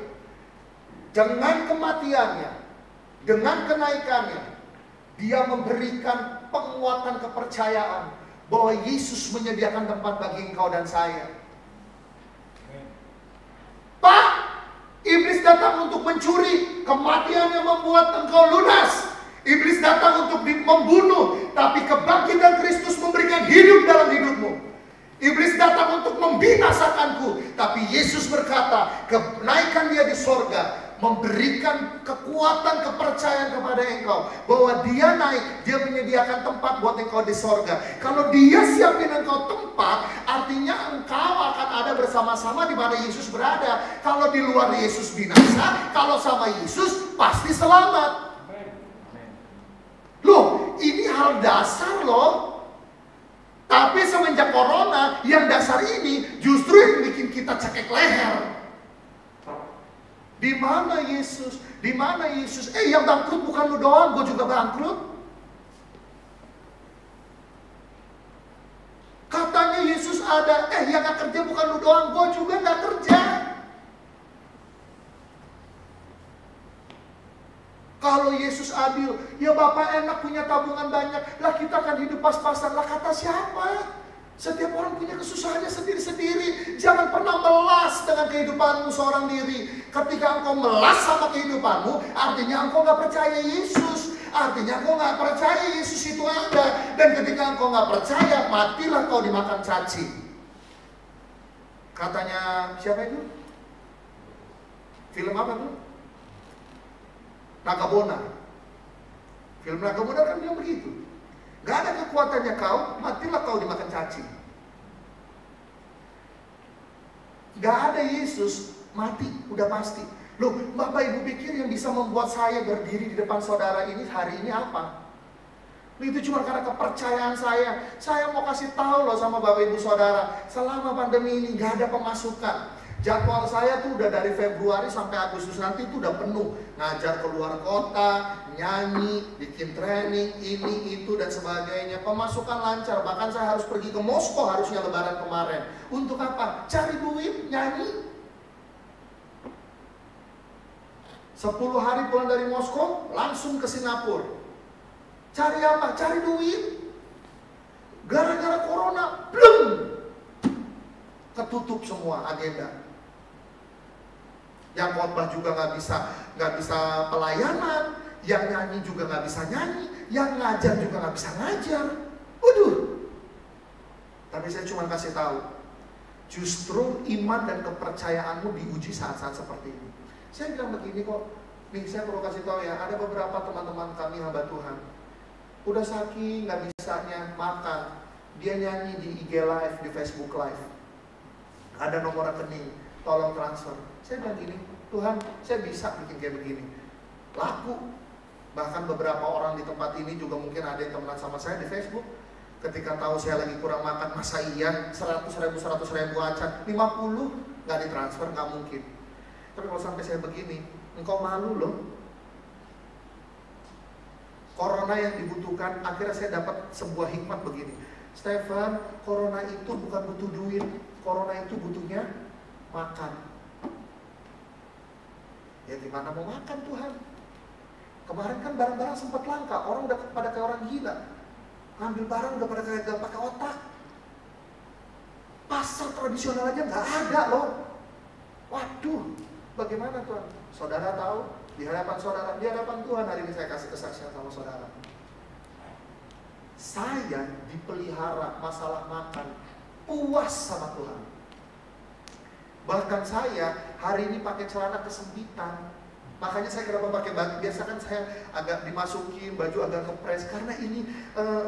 dengan kematiannya, dengan kenaikannya, dia memberikan penguatan kepercayaan bahwa Yesus menyediakan tempat bagi engkau dan saya. Pak, iblis datang untuk mencuri, kematiannya membuat engkau lunas. Iblis datang untuk membunuh, tapi kebangkitan Kristus memberikan hidup dalam hidupmu. Iblis datang untuk membinasakanku, tapi Yesus berkata, kenaikan dia di sorga memberikan kekuatan kepercayaan kepada engkau bahwa dia naik, dia menyediakan tempat buat engkau di sorga. Kalau dia siapin engkau tempat, artinya engkau akan ada bersama-sama di mana Yesus berada. Kalau di luar Yesus binasa, kalau sama Yesus pasti selamat. Loh, ini hal dasar loh. Tapi semenjak corona, yang dasar ini justru yang bikin kita cekek leher. Di mana Yesus? Di mana Yesus? Yang bangkrut bukan lu doang, gue juga bangkrut. Katanya Yesus ada, yang gak kerja bukan lu doang, gue juga gak kerja. Kalau Yesus adil, ya Bapak enak punya tabungan banyak, lah kita kan hidup pas-pasan. Lah kata siapa? Setiap orang punya kesusahannya sendiri-sendiri. Jangan pernah melas dengan kehidupanmu seorang diri. Ketika engkau melas sama kehidupanmu, artinya engkau gak percaya Yesus. Artinya engkau gak percaya Yesus itu ada. Dan ketika engkau gak percaya, matilah kau dimakan cacing. Katanya siapa itu? Film apa tuh? Nakabona. Film Nakabona kan bilang begitu. Gak ada kekuatannya kau, matilah kau dimakan cacing. Gak ada Yesus, mati, udah pasti. Loh, Bapak Ibu pikir yang bisa membuat saya berdiri di depan saudara ini hari ini apa? Itu cuma karena kepercayaan saya. Saya mau kasih tahu loh sama Bapak Ibu Saudara, selama pandemi ini gak ada pemasukan. Jadwal saya tuh udah dari Februari sampai Agustus nanti tuh udah penuh. Ngajar keluar kota, nyanyi, bikin training, ini, itu, dan sebagainya. Pemasukan lancar, bahkan saya harus pergi ke Moskow harusnya lebaran kemarin. Untuk apa? Cari duit, nyanyi. 10 hari pulang dari Moskow, langsung ke Singapura. Cari apa? Cari duit. Gara-gara corona, belum ketutup semua agenda. Yang khotbah juga nggak bisa pelayanan, yang nyanyi juga nggak bisa nyanyi, yang ngajar juga nggak bisa ngajar. Waduh. Tapi saya cuma kasih tahu, justru iman dan kepercayaanmu diuji saat-saat seperti ini. Saya bilang begini kok, nih saya perlu kasih tahu ya, ada beberapa teman-teman kami hamba Tuhan, udah saking nggak bisanya makan, dia nyanyi di IG Live, di Facebook Live. Ada nomor rekening, tolong transfer. Saya bilang gini, Tuhan, saya bisa bikin kayak begini. Laku. Bahkan beberapa orang di tempat ini juga mungkin ada yang temenan sama saya di Facebook. Ketika tahu saya lagi kurang makan, masa iya 100 ribu acan, 50 nggak ditransfer, nggak mungkin. Tapi kalau sampai saya begini, engkau malu loh. Corona yang dibutuhkan, akhirnya saya dapat sebuah hikmat begini. Stefan, corona itu bukan butuh duit, corona itu butuhnya makan. Ya gimana mau makan Tuhan? Kemarin kan barang-barang sempat langka, orang udah pada kayak orang gila. Ngambil barang udah pada kayak gak pakai otak. Pasar tradisional aja nggak ada loh. Waduh, bagaimana Tuhan? Saudara tahu, di hadapan saudara, di hadapan Tuhan hari ini saya kasih kesaksian sama saudara. Saya dipelihara masalah makan, puas sama Tuhan. Bahkan saya hari ini pakai celana kesempitan. Makanya saya kenapa pakai baju, biasa kan saya agak dimasukin, baju agak kepres. Karena ini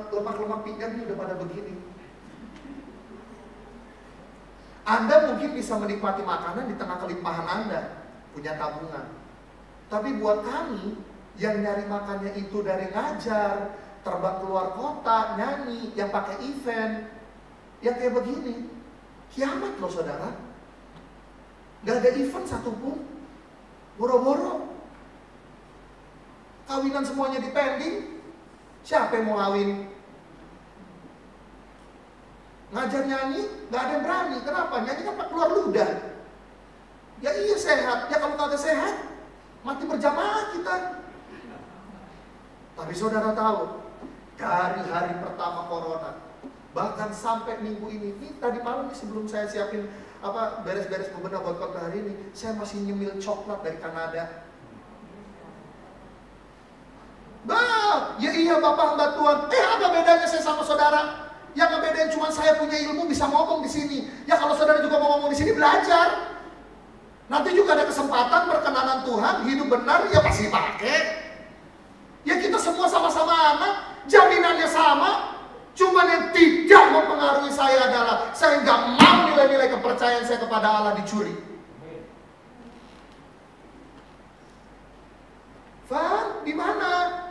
lemak-lemak pinggang ini udah pada begini. Anda mungkin bisa menikmati makanan di tengah kelimpahan Anda, punya tabungan. Tapi buat kami, yang nyari makannya itu dari ngajar, terbang keluar kota, nyanyi, yang pakai event, yang kayak begini, kiamat loh saudara. Gak ada event satupun, boro-boro. Kawinan semuanya dipending, siapa yang mau kawin? Ngajar nyanyi, gak ada yang berani. Kenapa? Nyanyi kan keluar ludah. Ya iya sehat, ya kalau kagak sehat, mati berjamaah kita. Tapi saudara tahu, dari hari pertama corona, bahkan sampai minggu ini tadi malam nih sebelum saya siapin beres-beres bebenah buat khotbah hari ini, saya masih nyemil coklat dari Kanada. Bah, ya iya Bapak hamba Tuhan. Apa bedanya saya sama saudara? Yang ngebedain cuma saya punya ilmu bisa ngomong di sini. Ya kalau saudara juga mau ngomong di sini, belajar. Nanti juga ada kesempatan perkenanan Tuhan, hidup benar, ya pasti pakai. Ya kita semua sama-sama anak, jaminannya sama. Cuman yang tidak mempengaruhi saya adalah saya nggak mau nilai-nilai kepercayaan saya kepada Allah dicuri. Van, di mana?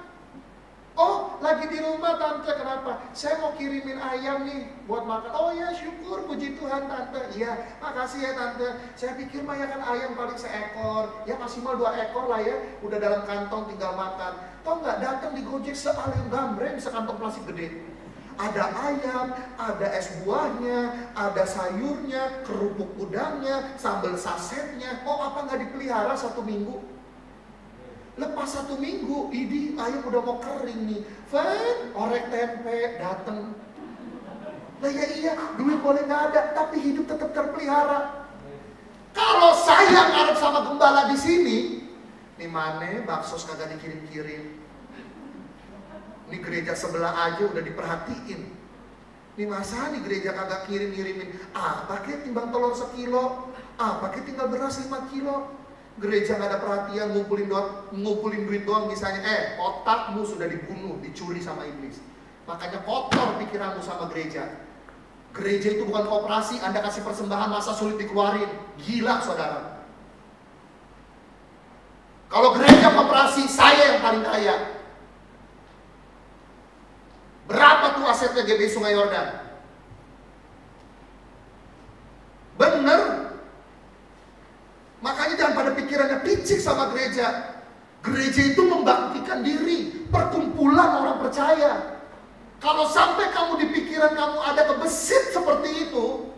Oh, lagi di rumah tante. Kenapa? Saya mau kirimin ayam nih buat makan. Oh ya, syukur, puji Tuhan tante. Iya, makasih ya tante. Saya pikir mah ya kan ayam paling seekor, ya maksimal 2 ekor lah ya. Udah dalam kantong tinggal makan. Tau nggak, datang di Gojek sealem gambreng sekantong plastik gede. Ada ayam, ada es buahnya, ada sayurnya, kerupuk udangnya, sambal sasetnya. Oh apa nggak dipelihara 1 minggu? Lepas 1 minggu, idih ayam udah mau kering nih. Fan, orek tempe, dateng. Lah ya iya, duit boleh nggak ada, tapi hidup tetap terpelihara. Kalau saya ngarep sama gembala di sini, nih mana bakso kagak dikirim-kirim. Ini gereja sebelah aja udah diperhatiin. Nih masa nih gereja kagak ngirimin pakai timbang telur 1 kilo, pakai tinggal beras 5 kilo. Gereja gak ada perhatian, ngumpulin duit doang misalnya. Otakmu sudah dibunuh, dicuri sama iblis. Makanya kotor pikiranmu sama gereja. Gereja itu bukan koperasi, Anda kasih persembahan masa sulit dikeluarin. Gila saudara. Kalau gereja koperasi, saya yang paling kaya. Berapa tuh asetnya GBI Sungai Yordan? Bener. Makanya jangan pada pikirannya picik sama gereja. Gereja itu membaktikan diri, perkumpulan orang percaya. Kalau sampai kamu di pikiran kamu ada kebesit seperti itu,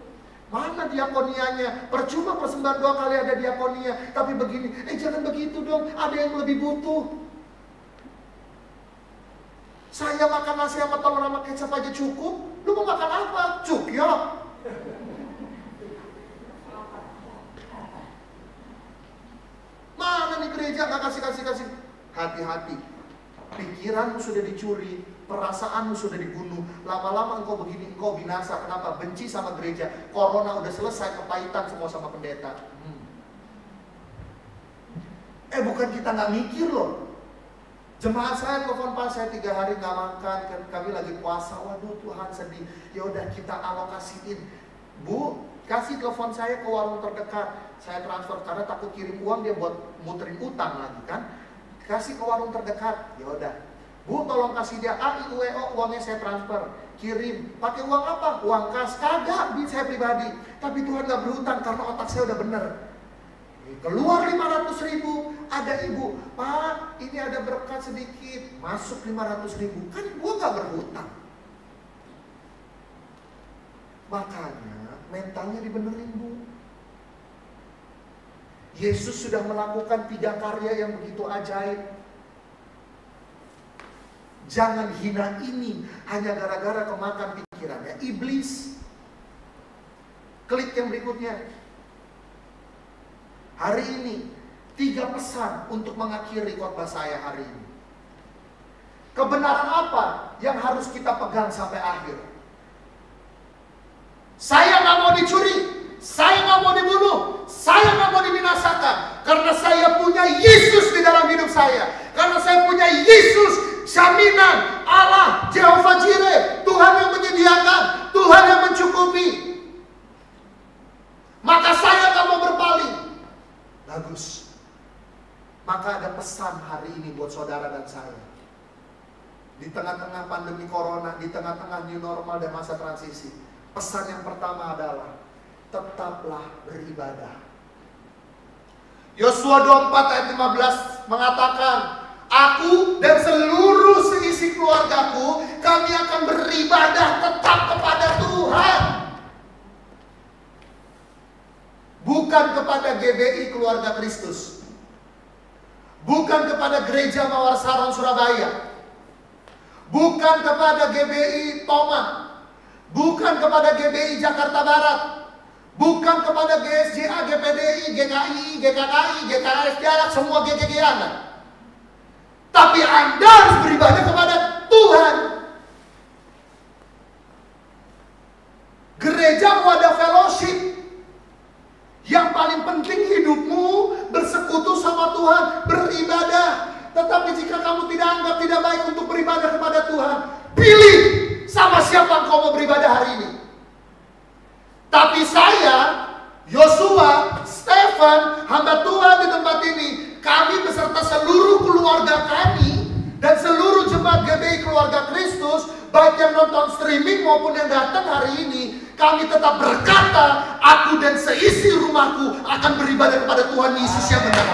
mana diakonianya? Percuma persembahan 2 kali ada diakonia, tapi begini, jangan begitu dong, ada yang lebih butuh. Saya makan nasi sama telur sama kecap aja cukup. Lu mau makan apa? Cukyok. Mana nih gereja gak kasih. Hati-hati. Pikiranmu sudah dicuri, perasaanmu sudah dibunuh. Lama-lama engkau begini, engkau binasa. Kenapa? Benci sama gereja. Corona udah selesai, kepahitan semua sama pendeta. Bukan kita gak mikir loh. Jemaat saya telepon, Pak, saya 3 hari gak makan, kami lagi puasa. Waduh Tuhan sedih. Ya udah kita alokasiin. Bu, kasih telepon saya ke warung terdekat. Saya transfer karena takut kirim uang dia buat muterin utang lagi kan. Kasih ke warung terdekat. Ya udah. Bu, tolong kasih dia AIUEO, uangnya saya transfer. Kirim. Pakai uang apa? Uang kas. Kagak, duit saya pribadi. Tapi Tuhan gak berhutang karena otak saya udah bener. Keluar 500.000, ada ibu, Pak, ini ada berkat sedikit, masuk 500.000, kan gua gak berhutang. Makanya mentalnya dibenerin, Bu. Yesus sudah melakukan 3 karya yang begitu ajaib. Jangan hina ini hanya gara-gara kemakan pikirannya iblis. Klik yang berikutnya. Hari ini 3 pesan untuk mengakhiri khotbah saya hari ini. Kebenaran apa yang harus kita pegang sampai akhir? Saya gak mau dicuri, saya gak mau dibunuh, saya gak mau dibinasakan. Karena saya punya Yesus di dalam hidup saya. Karena saya punya Yesus, jaminan Allah, Jehovah Jireh, Tuhan yang menyediakan, Tuhan yang mencukupi. Maka saya gak mau berpaling. Bagus. Maka ada pesan hari ini buat saudara dan saya. Di tengah-tengah pandemi corona, di tengah-tengah new normal dan masa transisi, pesan yang pertama adalah tetaplah beribadah. Yosua 24 ayat 15 mengatakan, aku dan seluruh seisi keluargaku, kami akan beribadah tetap kepada Tuhan. Bukan kepada GBI Keluarga Kristus, bukan kepada Gereja Mawar Saron Surabaya, bukan kepada GBI Toma, bukan kepada GBI Jakarta Barat, bukan kepada GSJA, GPDI, GKI, GKKI, GKS Jarak, semua GGG-an. Tapi Anda harus beribadah kepada Tuhan. Gereja wadah fellowship. Yang paling penting hidupmu bersekutu sama Tuhan, beribadah. Tetapi jika kamu tidak anggap tidak baik untuk beribadah kepada Tuhan, pilih sama siapa engkau mau beribadah hari ini. Tapi saya, Yosua, Stephen, hamba Tuhan di tempat ini, kami beserta seluruh keluarga kami dan seluruh jemaat GBI Keluarga Kristus, baik yang nonton streaming maupun yang datang hari ini, kami tetap berkata, aku dan seisi rumahku akan beribadah kepada Tuhan Yesus yang benar.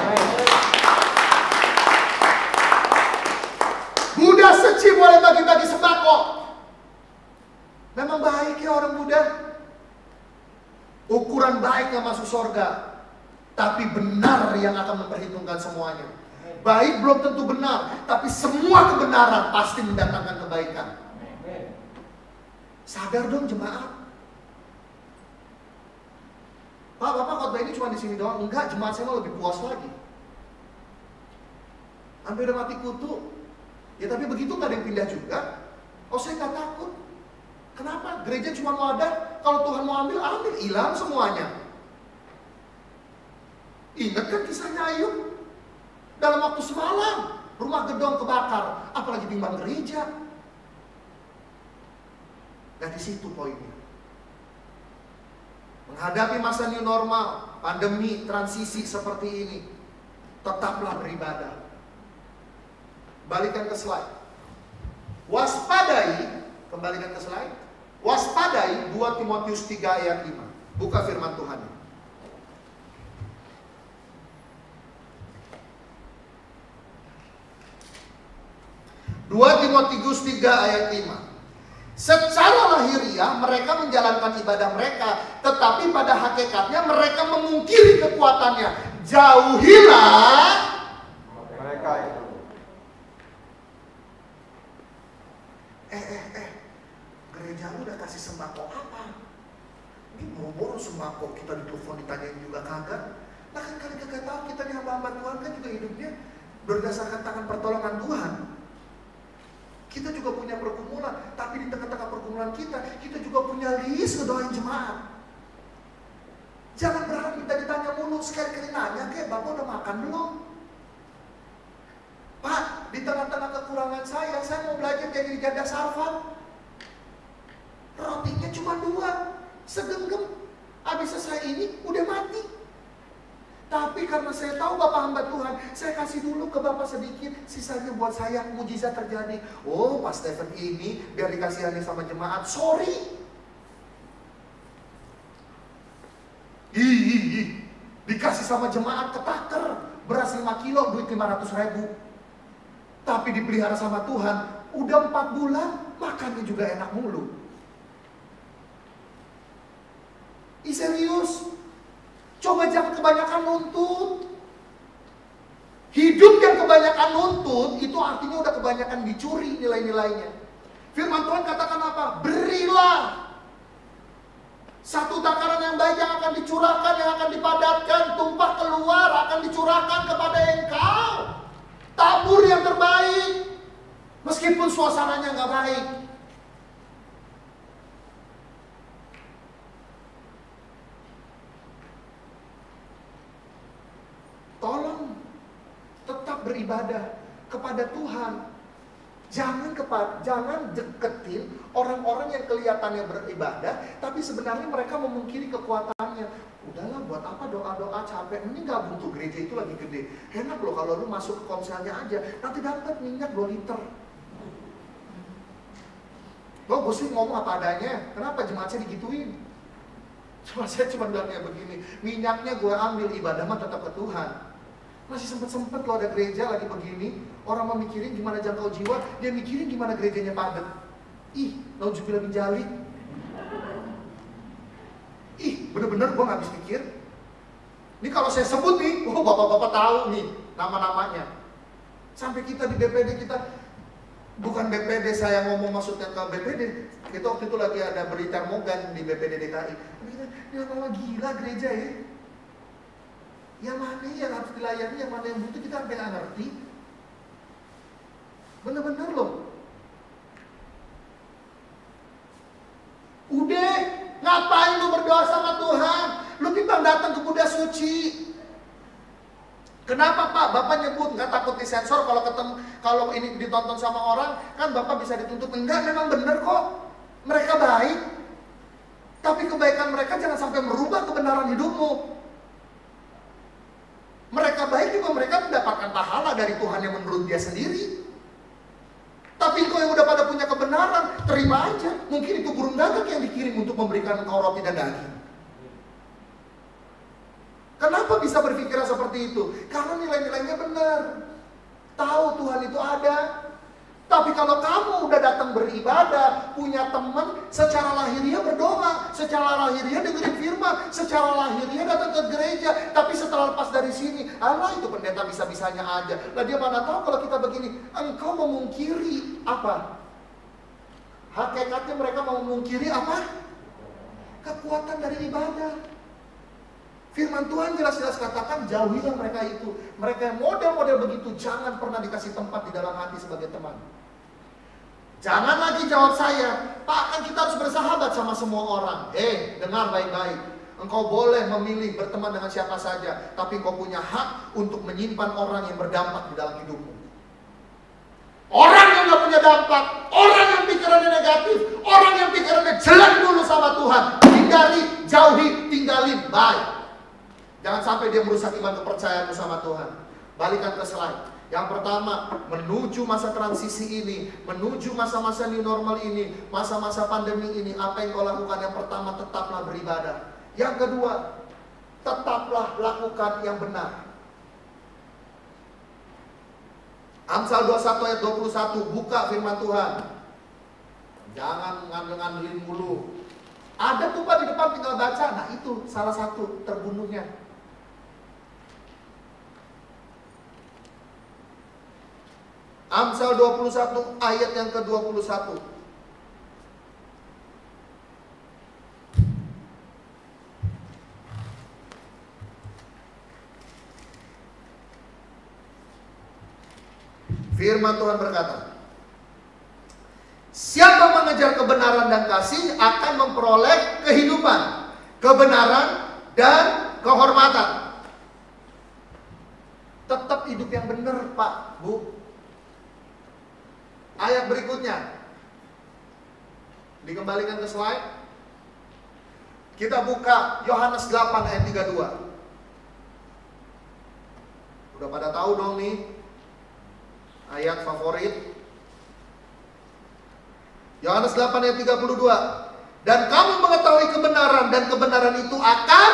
Buddha Seci boleh bagi-bagi sembako. Memang baik ya orang Buddha. Ukuran baik yang masuk surga, tapi benar yang akan memperhitungkan semuanya. Baik belum tentu benar, tapi semua kebenaran pasti mendatangkan kebaikan. Sadar dong jemaat. Pak, Bapak khotbah ini cuma di sini doang? Enggak, jemaat saya mau lebih puas lagi. Sampai udah mati kutu. Ya tapi begitu nggak ada yang pindah juga. Oh saya nggak takut. Kenapa? gereja cuma wadah, kalau Tuhan mau ambil, ambil, hilang semuanya. Ingat kan kisahnya Ayub? Dalam waktu semalam, rumah gedong kebakar, apalagi timbang gereja. Nah di situ poinnya. Menghadapi masa new normal, pandemi, transisi seperti ini, tetaplah beribadah. Balikan ke slide. Waspadai, kembalikan ke slide. Waspadai 2 Timotius 3 ayat 5. Buka firman Tuhan. 2 Timotius 3 ayat 5. Secara lahiriah mereka menjalankan ibadah mereka, tetapi pada hakikatnya mereka memungkiri kekuatannya. Jauhilah mereka itu. Gereja lu udah kasih sembako apa? Ini buru-buru sembako, kita ditelepon ditanyain juga kagak. Nah kan kalian kagak tahu kita nih hamba-hamba Tuhan kan juga hidupnya berdasarkan tangan pertolongan Tuhan. Kita juga punya pergumulan, tapi di tengah-tengah pergumulan kita juga punya list ngedoain jemaat. Jangan berharap minta ditanya mulu, sekali-kali nanya kayak Bapak udah makan belum? Pak, di tengah-tengah kekurangan saya mau belajar jadi janda sarfan. Rotinya cuma 2, segenggam. Habis selesai ini udah mati. Tapi karena saya tahu Bapak hamba Tuhan, saya kasih dulu ke Bapak sedikit, sisanya buat saya, mujizat terjadi. Oh, Pak Stephen ini biar dikasihani sama jemaat, sorry. Dikasih sama jemaat ketaker, beras 5 kilo, duit 500.000. Tapi dipelihara sama Tuhan, udah 4 bulan, makannya juga enak mulu. Serius. Coba jangan kebanyakan nuntut. Hidup yang kebanyakan nuntut, itu artinya udah kebanyakan dicuri nilai-nilainya. Firman Tuhan katakan apa? Berilah. Satu takaran yang baik yang akan dicurahkan, yang akan dipadatkan, tumpah keluar, akan dicurahkan kepada engkau. Tabur yang terbaik. Meskipun suasananya nggak baik. Tolong tetap beribadah kepada Tuhan. Jangan deketin orang-orang yang kelihatannya beribadah, tapi sebenarnya mereka memungkiri kekuatannya. Udahlah, buat apa doa-doa capek? Ini nggak butuh, gereja itu lagi gede. Enak loh kalau lu masuk ke konselnya aja, nanti dapat minyak 2 liter. Loh, gue sih ngomong apa adanya. Kenapa jemaatnya digituin? Saya cuma bilang kayak begini, minyaknya gue ambil, ibadah mah tetap ke Tuhan. Masih sempet-sempet lo ada gereja lagi begini, orang mau mikirin gimana jangkau jiwa, dia mikirin gimana gerejanya padat. Ih, nauzubillah min dzalik. Ih, bener-bener gue gak habis pikir. Ini kalau saya sebut nih, oh bapak-bapak tahu nih nama-namanya. Sampai kita di BPD kita, bukan BPD saya ngomong maksudnya ke BPD, kita waktu itu lagi ada beli termogan di BPD DKI. Ini nama gila gereja ya. Yang mana yang harus dilayani, yang mana yang butuh, kita sampai nggak ngerti. Bener-bener loh. Udah, ngapain lu berdoa sama Tuhan? Lu timbang datang ke Buddha Suci. Kenapa Pak? Bapak nyebut nggak takut disensor kalau ketemu, kalau ini ditonton sama orang, kan Bapak bisa dituntut. Enggak, memang bener kok. Mereka baik. Tapi kebaikan mereka jangan sampai merubah kebenaran hidupmu. Mereka baik juga, mereka mendapatkan pahala dari Tuhan yang menurut dia sendiri. Tapi kau yang udah pada punya kebenaran, terima aja. Mungkin itu burung gagak yang dikirim untuk memberikan engkau roti dan daging. Kenapa bisa berpikiran seperti itu? Karena nilai-nilainya benar. Tahu Tuhan itu ada. Tapi kalau kamu udah datang beribadah, punya teman, secara lahiriah berdoa, secara lahiriah dengerin firman, secara lahiriah datang ke gereja, tapi setelah lepas dari sini, Allah itu pendeta bisa-bisanya aja. Nah dia mana tahu kalau kita begini, engkau memungkiri apa? Hakikatnya mereka mau memungkiri apa? Kekuatan dari ibadah. Firman Tuhan jelas-jelas katakan, jauhilah mereka itu. Mereka yang model-model begitu, jangan pernah dikasih tempat di dalam hati sebagai teman. Jangan lagi jawab saya, Pak, kan kita harus bersahabat sama semua orang. Dengar baik-baik. Engkau boleh memilih berteman dengan siapa saja, tapi kau punya hak untuk menyimpan orang yang berdampak di dalam hidupmu. Orang yang gak punya dampak, orang yang pikirannya negatif, orang yang pikirannya jelek dulu sama Tuhan, hindari, jauhi, tinggalin, bye. Jangan sampai dia merusak iman kepercayaanmu sama Tuhan. Balikan ke slide. Yang pertama, menuju masa transisi ini, menuju masa-masa new normal ini, masa-masa pandemi ini, apa yang kau lakukan? Yang pertama, tetaplah beribadah. Yang kedua, tetaplah lakukan yang benar. Amsal 21 ayat 21, buka firman Tuhan. Jangan ngandel-ngandelin mulu. Ada tuh Pak di depan, tinggal baca. Nah itu salah satu terbunuhnya. Amsal 21 ayat yang ke-21. Firman Tuhan berkata, siapa mengejar kebenaran dan kasih akan memperoleh kehidupan, kebenaran dan kehormatan. Tetap hidup yang benar Pak, Bu. Ayat berikutnya, dikembalikan ke slide. Kita buka Yohanes 8 ayat 32. Udah pada tahu dong nih ayat favorit. Yohanes 8 ayat 32. Dan kamu mengetahui kebenaran, dan kebenaran itu akan,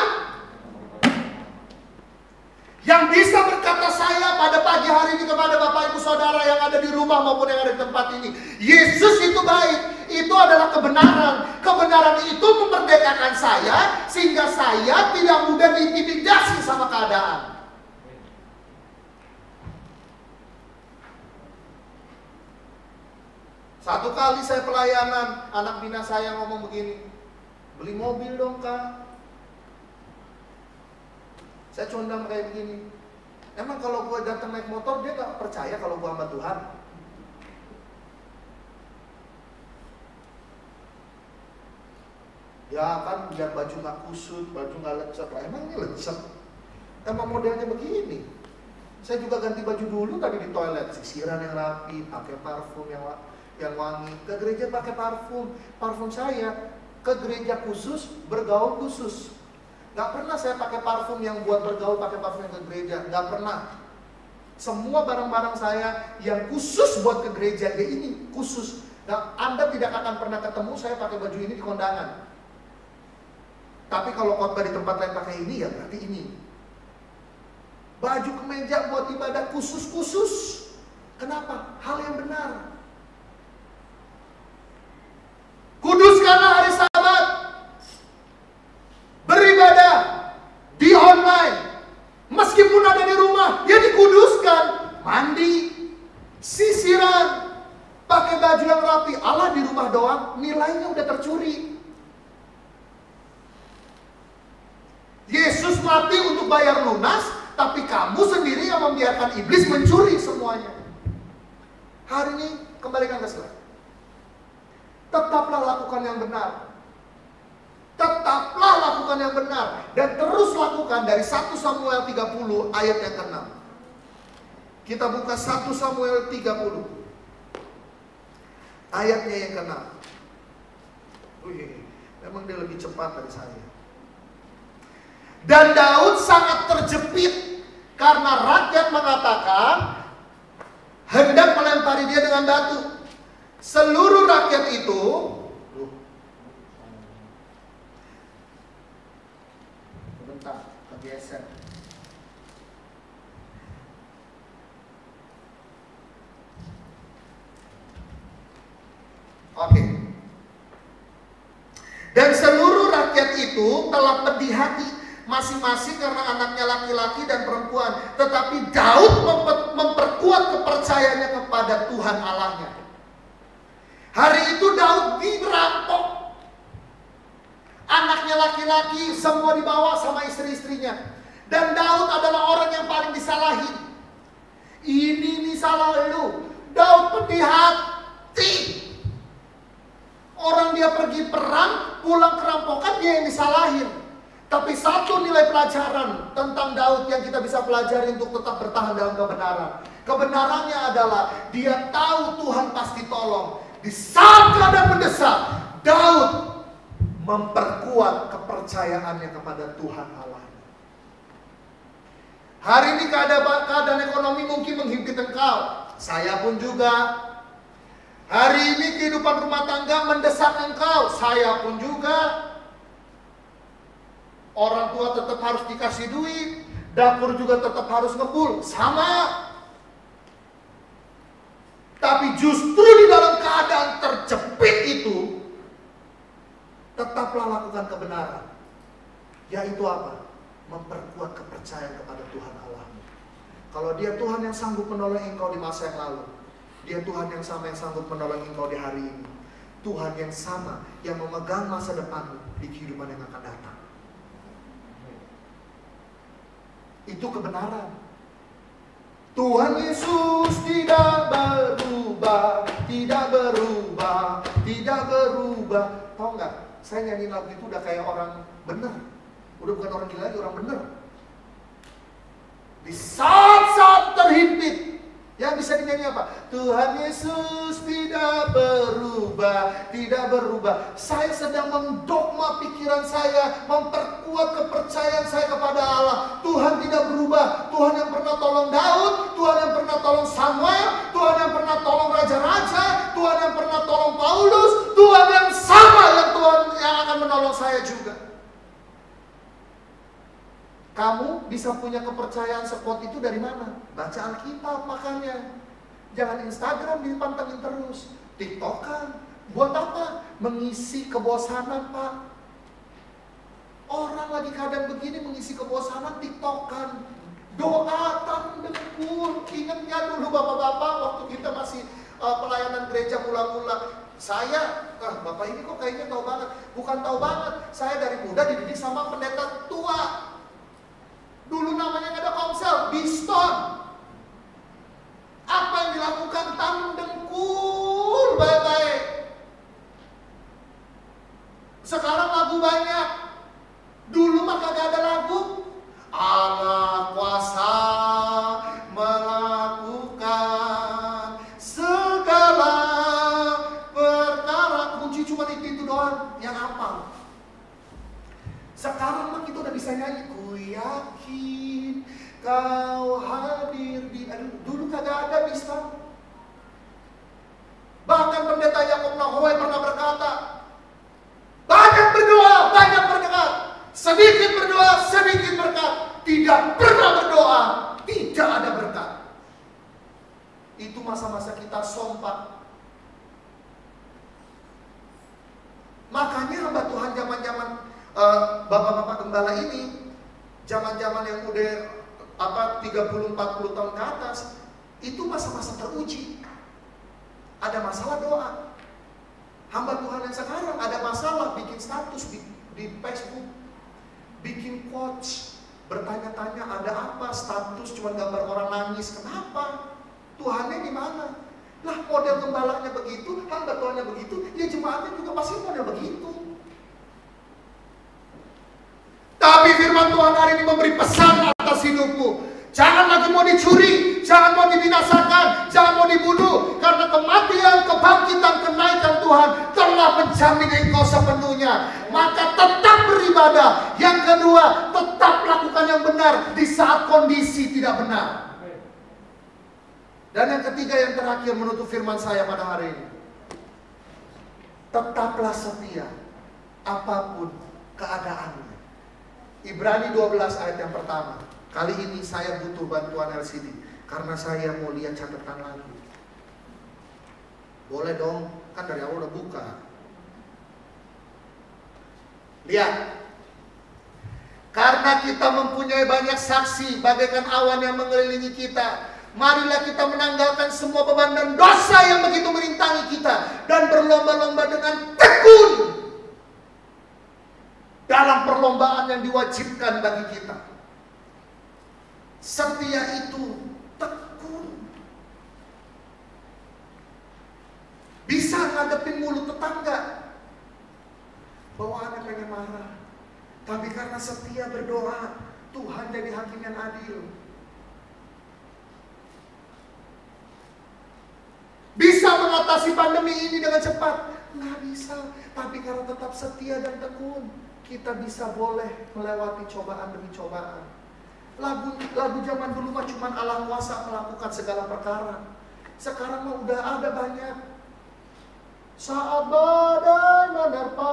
yang bisa berkata saya pada pagi hari ini kepada Bapak Ibu Saudara yang ada di rumah maupun yang ada di tempat ini, Yesus itu baik, itu adalah kebenaran. Kebenaran itu memerdekakan saya sehingga saya tidak mudah diintimidasi sama keadaan. Satu kali saya pelayanan, anak bina saya ngomong begini, beli mobil dong Kak. Saya condang kayak begini, emang kalau gue datang naik motor dia gak percaya kalau gue hamba Tuhan? Ya kan biar baju gak kusut, baju gak lecek lah. Emang ini lecek? Emang modelnya begini. Saya juga ganti baju dulu tadi di toilet, sisiran yang rapi, pakai parfum yang wangi. Ke gereja pakai parfum. Parfum saya ke gereja khusus, bergaul khusus. Gak pernah saya pakai parfum yang buat bergaul, pakai parfum yang ke gereja. Gak pernah. Semua barang-barang saya yang khusus buat ke gereja, ini khusus. Nah, Anda tidak akan pernah ketemu saya pakai baju ini di kondangan. Tapi kalau khotbah di tempat lain pakai ini, ya berarti ini. Baju kemeja buat ibadah khusus-khusus. Kenapa? Hal yang benar. Kuduskanlah hari Sabat. Beribadah di online, meskipun ada di rumah, ya dikuduskan. Mandi, sisiran, pakai baju yang rapi. Allah di rumah doang, nilainya udah tercuri. Yesus mati untuk bayar lunas, tapi kamu sendiri yang membiarkan iblis mencuri semuanya. Hari ini kembalikan ke slide. Tetaplah lakukan yang benar. Tetaplah lakukan yang benar. Dan terus lakukan dari 1 Samuel 30 ayat yang ke-6. Kita buka 1 Samuel 30 ayatnya yang ke-6. Memang dia lebih cepat dari saya. Dan Daud sangat terjepit karena rakyat mengatakan hendak melempari dia dengan batu. Seluruh rakyat itu, bentar, kegeser. Oke. Dan seluruh rakyat itu telah pedih hati masing-masing karena anaknya laki-laki dan perempuan. Tetapi Daud memperkuat kepercayaannya kepada Tuhan Allahnya. Hari itu Daud dirampok. Anaknya laki-laki semua dibawa sama istri-istrinya. Dan Daud adalah orang yang paling disalahin. Ini salah lu. Daud pedih hati. Orang dia pergi perang, pulang kerampokan, dia yang disalahin. Tapi satu nilai pelajaran tentang Daud yang kita bisa pelajari untuk tetap bertahan dalam kebenaran. Kebenarannya adalah dia tahu Tuhan pasti tolong. Di saat keadaan mendesak, Daud memperkuat kepercayaannya kepada Tuhan Allah. Hari ini keadaan ekonomi mungkin menghimpit engkau. Saya pun juga. Hari ini kehidupan rumah tangga mendesak engkau. Saya pun juga. Orang tua tetap harus dikasih duit. Dapur juga tetap harus ngebul. Sama. Tapi justru di dalam keadaan terjepit itu, tetaplah lakukan kebenaran. Yaitu apa? Memperkuat kepercayaan kepada Tuhan Allahmu. Kalau dia Tuhan yang sanggup menolong engkau di masa yang lalu, dia Tuhan yang sama yang sanggup menolong engkau di hari ini. Tuhan yang sama yang memegang masa depanmu di kehidupan yang akan datang. Itu kebenaran. Tuhan Yesus tidak berubah, tidak berubah, tidak berubah. Tahu nggak? Saya nyanyi lagu itu udah kayak orang bener. Udah bukan orang gila lagi, orang bener. Di saat-saat terhimpit, yang bisa dinyanyi apa? Tuhan Yesus tidak berubah, tidak berubah. Saya sedang mendogma pikiran saya, memperkuat kepercayaan saya kepada Allah. Tuhan tidak berubah. Tuhan yang pernah tolong Daud, Tuhan yang pernah tolong Samuel, Tuhan yang pernah tolong raja-raja, Tuhan yang pernah tolong Paulus, Tuhan yang sama yang akan menolong saya juga. Kamu bisa punya kepercayaan sekuat itu dari mana? Baca Alkitab makanya. Jangan Instagram dipantengin terus. TikTokan. Buat apa? Mengisi kebosanan, Pak. Orang lagi keadaan begini mengisi kebosanan, TikTokan. Doa tangan dengkul. Ingat nggak dulu bapak-bapak waktu kita masih pelayanan gereja mula-mula. Saya, bapak ini kok kayaknya tahu banget. Bukan tahu banget. Saya dari muda dididik sama pendeta tua. Dulu namanya nggak ada komsel, Biston. Apa yang dilakukan? Tangan dengkul baik-baik. Sekarang lagu banyak. Dulu mah kagak ada lagu. Allah kuasa melakukan segala perkara. Kunci cuma itu doang yang hafal. Sekarang mah kita udah bisa nyanyi. Ku yakin kau hadir di... Dulu kagak ada bisa. Bahkan pendeta Yakob Nahoe pernah berkata, banyak berdoa, banyak berdekat. Sedikit berdoa, sedikit berkat. Tidak pernah berdoa, tidak ada berkat. Itu masa-masa kita sompak. Makanya hamba Tuhan zaman-zaman bapak-bapak gembala ini, zaman-zaman yang udah 30-40 tahun ke atas, itu masa-masa teruji. Ada masalah doa. Hamba Tuhan yang sekarang ada masalah bikin status di Facebook, bikin quotes, bertanya-tanya ada apa, status cuma gambar orang nangis. Kenapa? Tuhannya di mana? Lah model gembalanya begitu, hamba Tuhannya begitu, ya jemaatnya juga pasti model begitu. Tapi firman Tuhan hari ini memberi pesan atas hidupmu. Jangan lagi mau dicuri, jangan mau dibinasakan, jangan mau dibunuh. Karena kematian, kebangkitan, kenaikan Tuhan telah menjamin engkau sepenuhnya. Maka tetap beribadah. Yang kedua, tetap lakukan yang benar di saat kondisi tidak benar. Dan yang ketiga, yang terakhir menutup firman saya pada hari ini. Tetaplah setia apapun keadaannya. Ibrani 12 ayat yang pertama. Kali ini saya butuh bantuan LCD karena saya mau lihat catatan lagi. Boleh dong, kan dari awal udah buka. Lihat. Karena kita mempunyai banyak saksi bagaikan awan yang mengelilingi kita, marilah kita menanggalkan semua beban dan dosa yang begitu merintangi kita dan berlomba-lomba dengan tekun dalam perlombaan yang diwajibkan bagi kita. Setia itu tekun. Bisa ngadepin mulut tetangga, Bawaannya pengen marah. Tapi karena setia berdoa, Tuhan jadi hakim yang adil. Bisa mengatasi pandemi ini dengan cepat? Nggak bisa. Tapi karena tetap setia dan tekun, kita bisa boleh melewati cobaan demi cobaan. Lagu zaman dulu mah cuma Allah kuasa melakukan segala perkara. Sekarang mah udah ada banyak. Saat badai menerpa,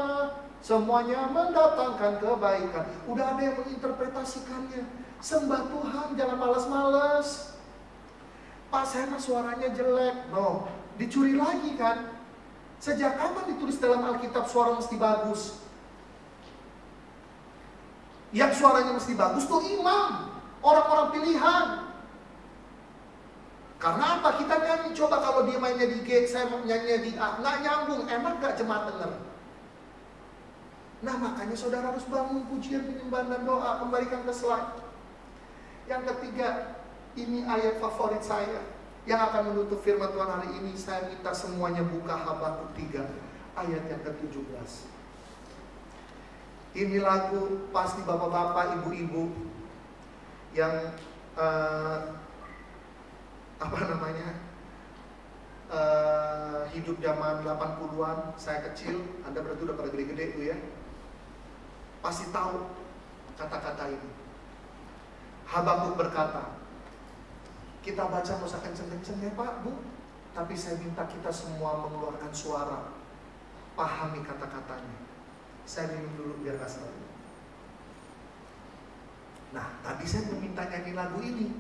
semuanya mendatangkan kebaikan. Udah ada yang menginterpretasikannya. Sembah Tuhan, jangan malas-malas. Pak, saya mah suaranya jelek. No, dicuri lagi kan? Sejak kapan ditulis dalam Alkitab suara mesti bagus? Yang suaranya mesti bagus tuh imam, orang-orang pilihan. Karena apa? Kita nyanyi, coba kalau dia mainnya di G, saya nyanyi di A, nggak nyambung, enak nggak jemaat denger? Nah makanya saudara harus bangun pujian, penyembahan dan doa, kembalikan ke slide. Yang ketiga, ini ayat favorit saya yang akan menutup firman Tuhan hari ini. Saya minta semuanya buka Habakuk 3 ayat yang ke-17. Ini lagu pasti bapak-bapak, ibu-ibu yang hidup zaman 80-an, saya kecil, Anda berarti udah pada gede-gede tuh ya, pasti tahu kata-kata ini. Habakuk berkata, kita baca nggak usah kenceng-kenceng ya Pak, Bu, tapi saya minta kita semua mengeluarkan suara, pahami kata-katanya. Saya minum dulu biar kasar. Nah, tadi saya meminta nyanyi lagu ini,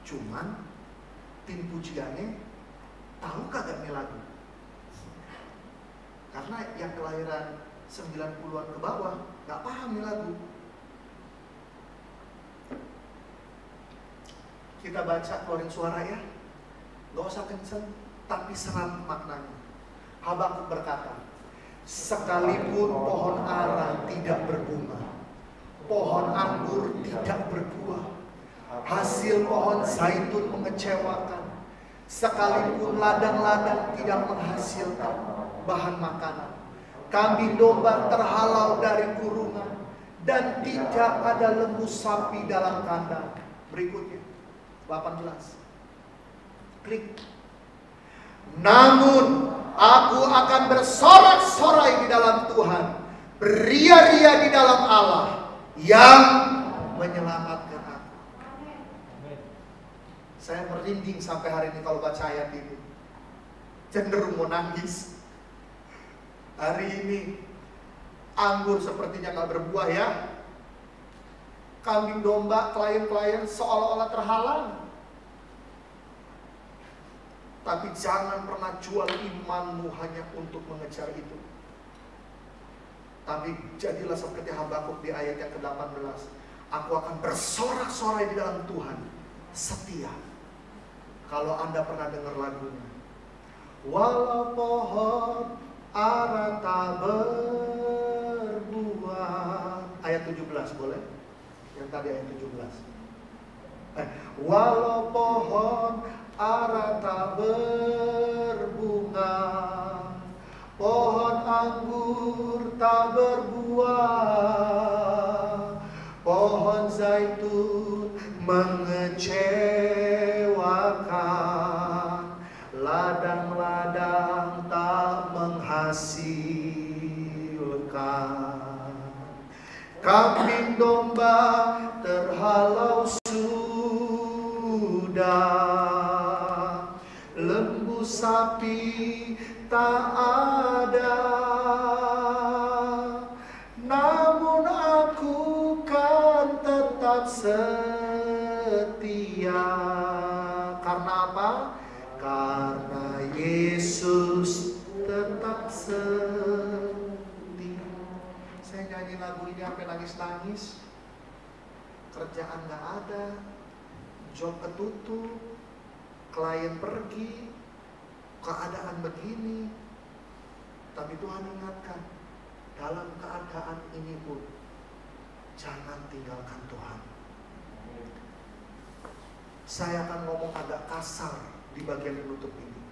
cuman tim pujiannya tahu kagak nih lagu? Karena yang kelahiran 90-an ke bawah nggak paham nih lagu. Kita baca, keluarin suara ya, nggak usah kenceng, tapi serap maknanya. Habakuk berkata, sekalipun pohon ara tidak berbunga, pohon anggur tidak berbuah, hasil pohon zaitun mengecewakan, sekalipun ladang-ladang tidak menghasilkan bahan makanan, kambing domba terhalau dari kurungan, dan tidak ada lembu sapi dalam kandang. Berikutnya 18. Klik. Namun aku akan bersorak-sorai di dalam Tuhan, beria-ria di dalam Allah yang menyelamatkan aku. Saya merinding sampai hari ini kalau baca ayat ini. Cenderung mau nangis. Hari ini anggur sepertinya gak berbuah ya. Kambing domba, klien-klien seolah-olah terhalang. Tapi jangan pernah jual imanmu hanya untuk mengejar itu. Tapi jadilah seperti Habakuk di ayat yang ke-18. Aku akan bersorak-sorai di dalam Tuhan, setia. Kalau Anda pernah dengar lagunya, walau pohon ara tak berbuah. Ayat 17 boleh? Yang tadi ayat 17. Walau pohon ara tak berbunga, pohon anggur tak berbuah, pohon zaitun mengecewakan, ladang-ladang tak menghasilkan, kambing domba terhalau sudah, lembu sapi tak ada. Namun aku kan tetap setia. Karena apa? Karena Yesus tetap setia. Saya nyanyi lagu ini sampai nangis-nangis. Kerjaan gak ada, job ketutup, klien pergi, keadaan begini. Tapi Tuhan ingatkan, dalam keadaan ini pun jangan tinggalkan Tuhan. Saya akan ngomong agak kasar di bagian penutup ini.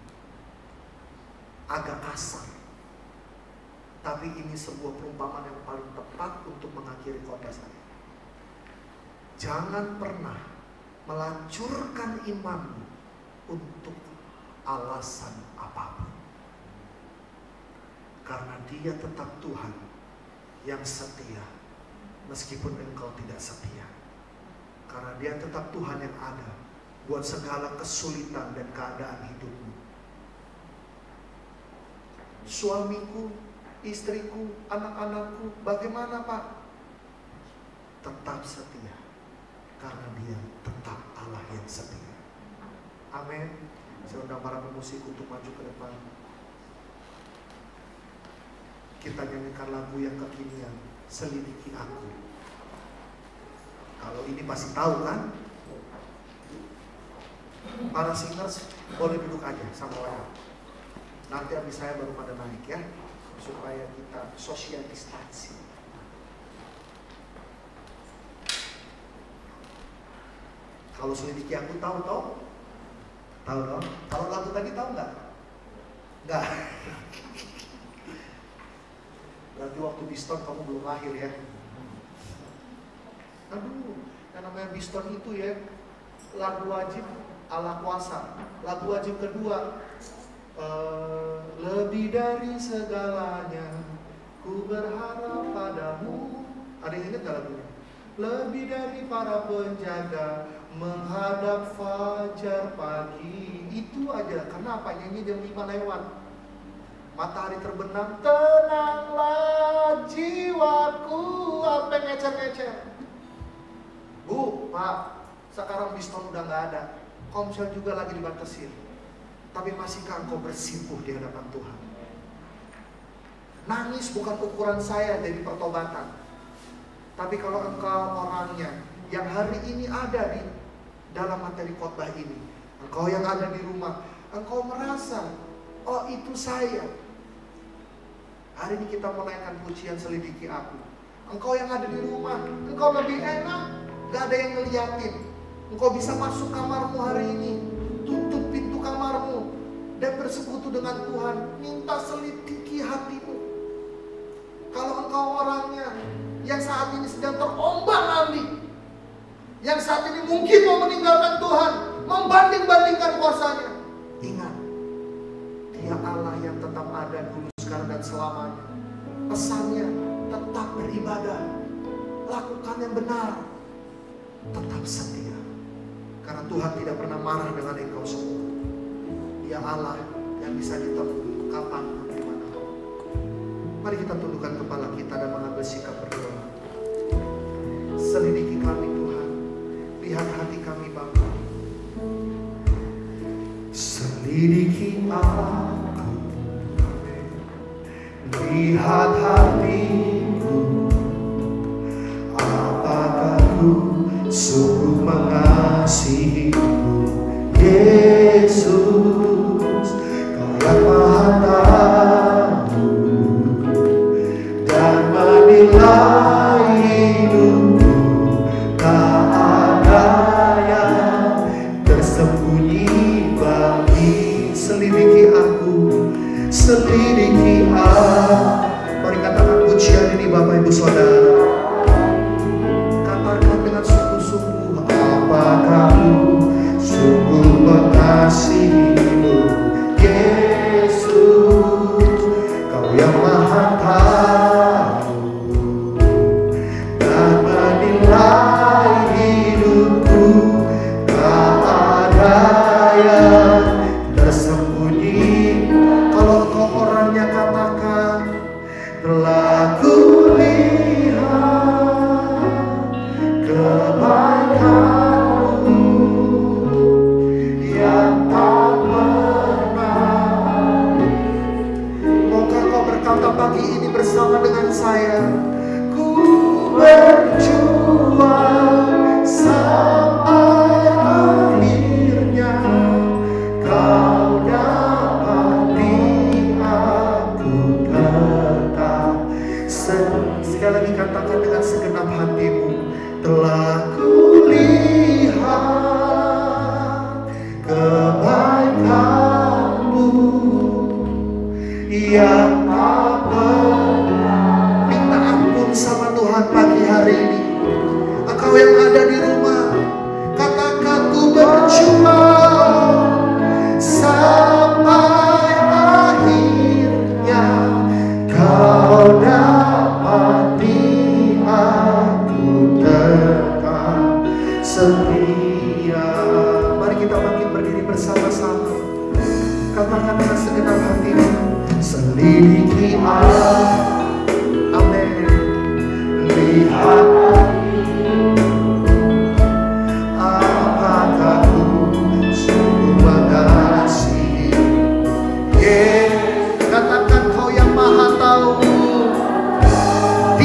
Agak kasar. Tapi ini sebuah perumpamaan yang paling tepat untuk mengakhiri khotbah saya. Jangan pernah melacurkan imanmu untuk alasan apapun. Karena Dia tetap Tuhan yang setia meskipun engkau tidak setia. Karena Dia tetap Tuhan yang ada buat segala kesulitan dan keadaan hidupmu. Suamiku, istriku, anak-anakku, bagaimana Pak? Tetap setia. Karena Dia tetap Allah yang setia. Amin. Saya undang para pemusik untuk maju ke depan. Kita nyanyikan lagu yang kekinian, Selidiki Aku. Kalau ini pasti tahu kan? Para singers boleh duduk aja sama orang. Nanti habis saya baru pada naik ya, supaya kita social distancing. Kalau Selidiki Aku tahu toh? Tahu dong? Kalau lagu tadi tahu nggak? Nggak. Berarti waktu Biston kamu belum lahir ya? Aduh, yang namanya Biston itu ya, lagu wajib ala kuasa. Lagu wajib kedua, lebih dari segalanya, ku berharap padamu. Ada yang ingat gak lagunya? Lebih dari para penjaga, menghadap fajar pagi. Itu aja, karena apa? Nyanyi jam 5 lewat. Matahari terbenam, tenanglah jiwaku. Apa ngecer-ngecer? Bu, Pak, sekarang Biston udah gak ada. Komsel juga lagi dibatasin. Tapi masihkah engkau bersimpuh di hadapan Tuhan? Nangis bukan ukuran saya dari pertobatan. Tapi kalau engkau orangnya yang hari ini ada di dalam materi khotbah ini, engkau yang ada di rumah, engkau merasa, oh itu saya. Hari ini kita menaikkan pujian Selidiki Aku. Engkau yang ada di rumah, engkau lebih enak, gak ada yang ngeliatin. Engkau bisa masuk kamarmu hari ini, tutup pintu kamarmu, dan bersekutu dengan Tuhan. Minta selidiki hatimu. Kalau engkau orangnya yang saat ini sedang terombang-ambing, yang saat ini mungkin mau meninggalkan Tuhan, membanding-bandingkan kuasanya, ingat, Dia Allah yang tetap ada dulu, sekarang, dan selamanya. Pesannya, tetap beribadah, lakukan yang benar, tetap setia. Karena Tuhan tidak pernah marah dengan engkau semua. Dia Allah yang bisa ditemui kapanpun, dimanapun. Mari kita tundukkan kepala kita dan mengambil sikap berdoa. Selidiki kami Tuhan, lihat hati kami Bapa. Selidiki aku, lihat hatiku. Apakah ku sungguh mengasihimu, Yesus? Kau yang Maha Tahu dan menilai hidupku. Tak ada yang tersembunyi bagi. Selidiki aku, selidiki aku. Mari katakan pujian ini Bapak Ibu Saudara. Katakan dengan sungguh-sungguh, apakah ku sungguh mengasihimu, Yesus? Kau yang Maha Tahu dan menilai hidupku. Tak ada yang tersembunyi. Kalau kau orangnya katakan, telah kulihat kebaikanmu yang tak pernah. Maukah kau berkata pagi ini bersama dengan saya, ku berjuang sampai akhirnya kau dapati aku tetap. Sekali lagi katakan dengan segenap hatimu, telah kulihat kebaikanmu yang tak pernah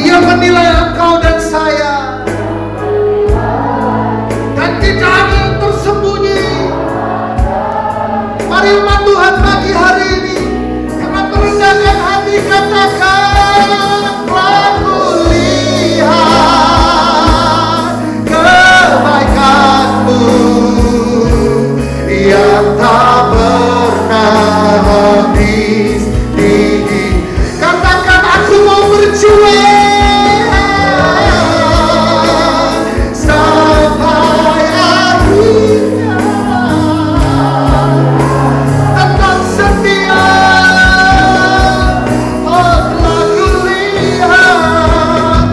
Dia menilai engkau dan saya. Dan tidak ada yang tersembunyi. Mari umat Tuhan pagi hari ini, karena merendahkan hati katakan, aku lihat kebaikanmu yang tak pernah habis di hidup. Katakan, aku mau berjuang sampai akhirnya. Tetap setia. Oh, telah kulihat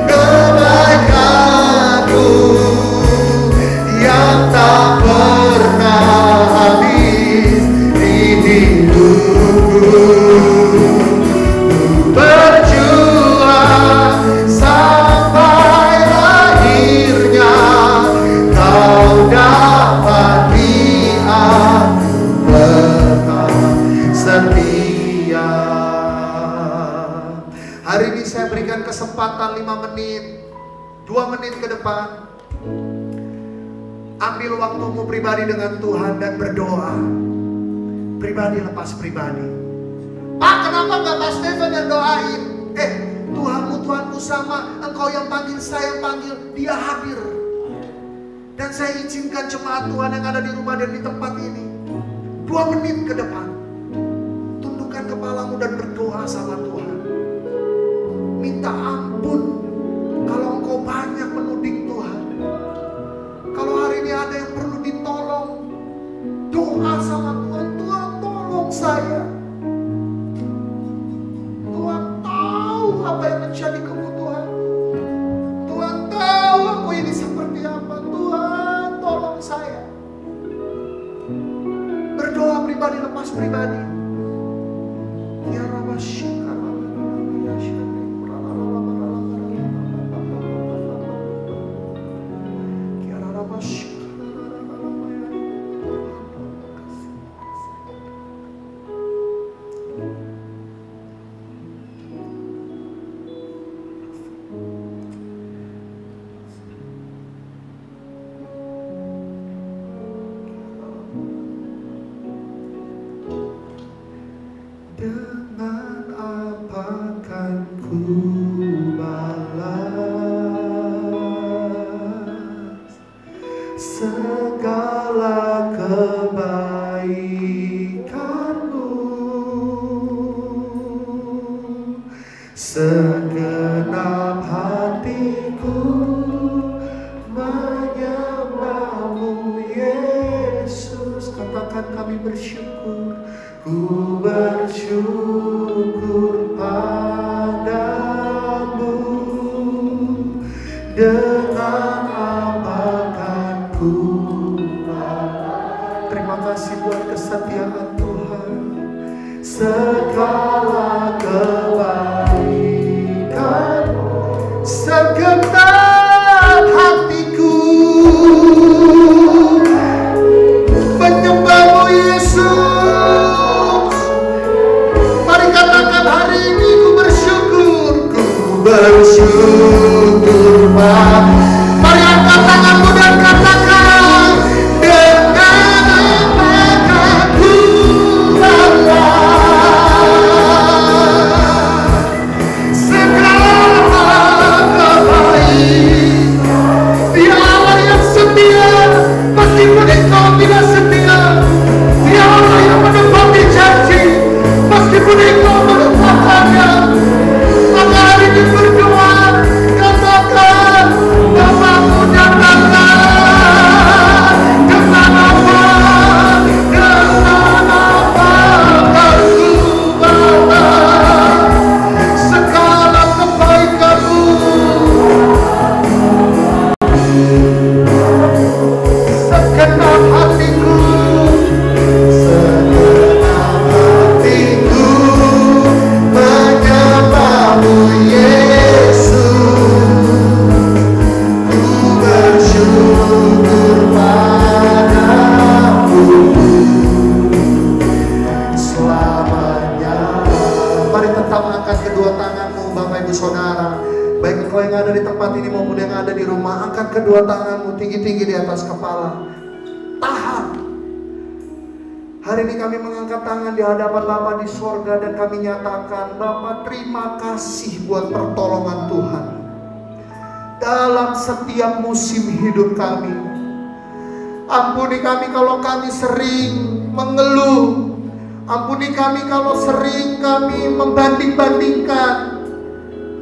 kebaikanmu yang tak pernah habis di hidupku. Berjuang sampai akhirnya, kau dapati aku tetap setia. Hari ini saya berikan kesempatan 5 menit, 2 menit ke depan. Ambil waktumu pribadi dengan Tuhan dan berdoa. Pribadi lepas pribadi. Pak, kenapa nggak Pak Stephen yang doain? Tuhanmu sama, engkau yang panggil, saya yang panggil, dia hadir. Dan saya izinkan jemaat Tuhan yang ada di rumah dan di tempat ini, 2 menit ke depan, tundukkan kepalamu dan berdoa sama Tuhan. Minta ampun kalau engkau banyak menuding Tuhan. Kalau hari ini ada yang perlu ditolong, doa sama Tuhan. Tuhan, tolong saya. Tuhan tahu apa yang menjadi kebutuhan. Tuhan tahu aku ini seperti apa. Tuhan, tolong saya. Berdoa pribadi lepas pribadi. Ya Rabbi, dengan apa kan ku balas segala kebaikanmu, segenap hatiku menyembahmu Yesus. Katakan, kami bersyukur. Ku bersyukur padamu, dengan apa kan ku balas. Terima kasih buat kesetiaan Tuhan. Segala kebaikan, segenap hatiku menyembahmu Yesus. Hari ini ku bersyukur, Pak. Mari angkat tanganmu dan katakan, dengan apakah ku balas kedua tanganmu Bapak Ibu Saudara. Baik engkau yang ada di tempat ini maupun yang ada di rumah, angkat kedua tanganmu tinggi-tinggi di atas kepala. Tahan. Hari ini kami mengangkat tangan di hadapan Bapa di sorga dan kami nyatakan, Bapa terima kasih buat pertolongan Tuhan dalam setiap musim hidup kami. Ampuni kami kalau kami sering mengeluh. Ampuni kami kalau sering kami membanding-bandingkan.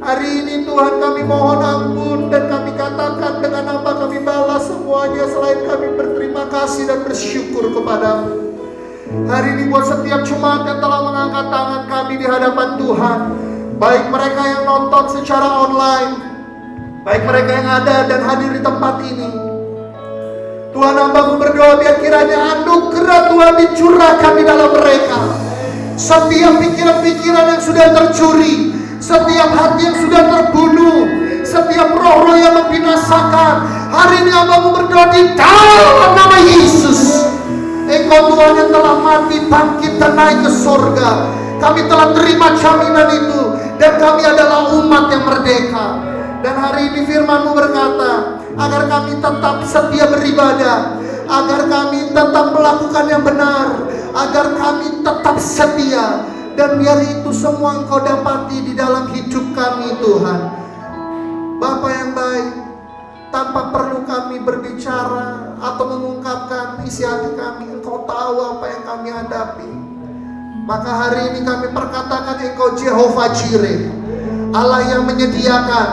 Hari ini Tuhan kami mohon ampun dan kami katakan dengan apa kami balas semuanya selain kami berterima kasih dan bersyukur kepadamu. Hari ini buat setiap jemaat yang telah mengangkat tangan kami di hadapan Tuhan, baik mereka yang nonton secara online, baik mereka yang ada dan hadir di tempat ini, Tuhan hamba-Mu berdoa biar kiranya anugerah Tuhan dicurahkan di dalam mereka. Setiap pikiran-pikiran yang sudah tercuri, setiap hati yang sudah terbunuh, setiap roh-roh yang membinasakan, hari ini hamba-Mu berdoa di dalam nama Yesus. Engkau Tuhan yang telah mati, bangkit dan naik ke sorga. Kami telah terima jaminan itu dan kami adalah umat yang merdeka. Dan hari ini firman-Mu berkata agar kami tetap setia beribadah, agar kami tetap melakukan yang benar, agar kami tetap setia. Dan biar itu semua Engkau dapati di dalam hidup kami Tuhan. Bapa yang baik, tanpa perlu kami berbicara atau mengungkapkan isi hati kami, Engkau tahu apa yang kami hadapi. Maka hari ini kami perkatakan Engkau Jehovah Jireh, Allah yang menyediakan,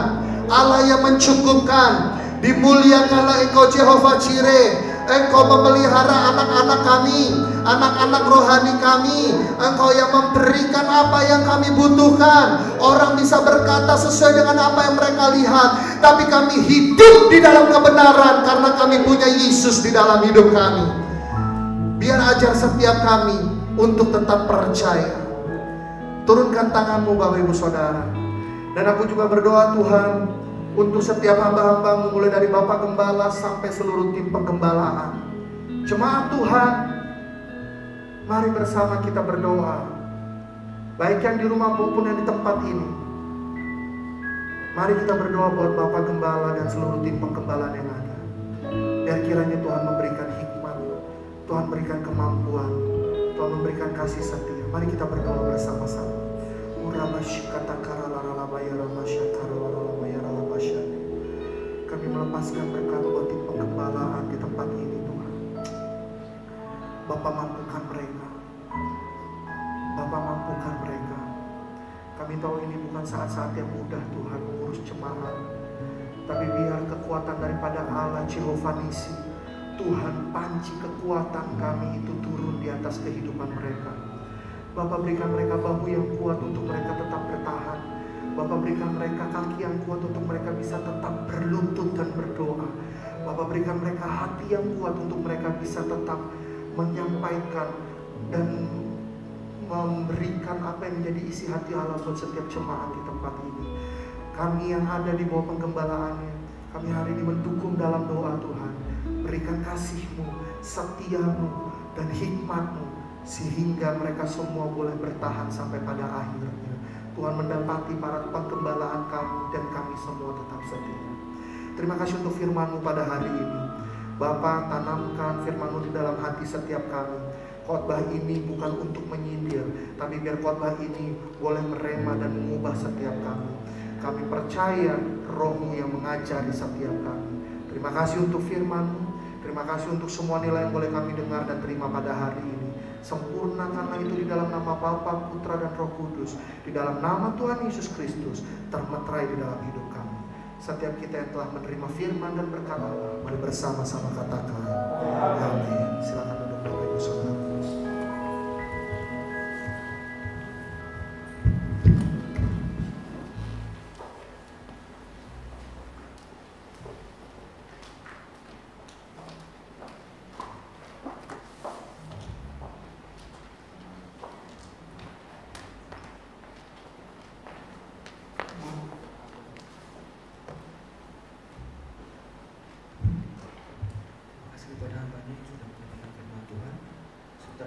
Allah yang mencukupkan. Dimuliakanlah Engkau Jehovah Jireh. Engkau memelihara anak-anak kami, anak-anak rohani kami. Engkau yang memberikan apa yang kami butuhkan. Orang bisa berkata sesuai dengan apa yang mereka lihat, tapi kami hidup di dalam kebenaran karena kami punya Yesus di dalam hidup kami. Biar ajar setiap kami untuk tetap percaya. Turunkan tanganmu Bapak Ibu Saudara. Dan aku juga berdoa Tuhan untuk setiap hamba-hamba-Mu, mulai dari Bapak Gembala sampai seluruh tim penggembalaan. Jemaat Tuhan, mari bersama kita berdoa, baik yang di rumah maupun yang di tempat ini. Mari kita berdoa buat Bapak Gembala dan seluruh tim penggembalaan yang ada. Biar kiranya Tuhan memberikan hikmat, Tuhan berikan kemampuan, Tuhan memberikan kasih setia. Mari kita berdoa bersama-sama. Kami melepaskan berkat buat tim penggembalaan di tempat ini Tuhan. Bapak mampukan mereka, Bapak mampukan mereka. Kami tahu ini bukan saat-saat yang mudah Tuhan mengurus jemaat, tapi biar kekuatan daripada Allah Jehovah Nisi, Tuhan panci kekuatan kami itu turun di atas kehidupan mereka. Bapak berikan mereka bahu yang kuat untuk mereka tetap bertahan. Bapak berikan mereka kaki yang kuat untuk mereka bisa tetap berlutut dan berdoa. Bapak berikan mereka hati yang kuat untuk mereka bisa tetap menyampaikan dan memberikan apa yang menjadi isi hati Allah buat setiap jemaat di tempat ini. Kami yang ada di bawah penggembalaannya, kami hari ini mendukung dalam doa Tuhan. Berikan kasih-Mu, setia-Mu, dan hikmat-Mu, sehingga mereka semua boleh bertahan sampai pada akhirnya. Tuhan mendapati para penggembalaan kami dan kami semua tetap setia. Terima kasih untuk firman-Mu pada hari ini. Bapa, tanamkan firman-Mu di dalam hati setiap kami. Khotbah ini bukan untuk menyindir, tapi biar khotbah ini boleh merema dan mengubah setiap kami. Kami percaya Roh-Mu yang mengajari setiap kami. Terima kasih untuk firman-Mu. Terima kasih untuk semua nilai yang boleh kami dengar dan terima pada hari ini. Sempurnakanlah itu di dalam nama Bapa, Putra, dan Roh Kudus. Di dalam nama Tuhan Yesus Kristus termeterai di dalam hidup kami. Setiap kita yang telah menerima firman dan berkat Allah, mari bersama-sama katakan amin. Silakan duduk Bapak Ibu Saudara.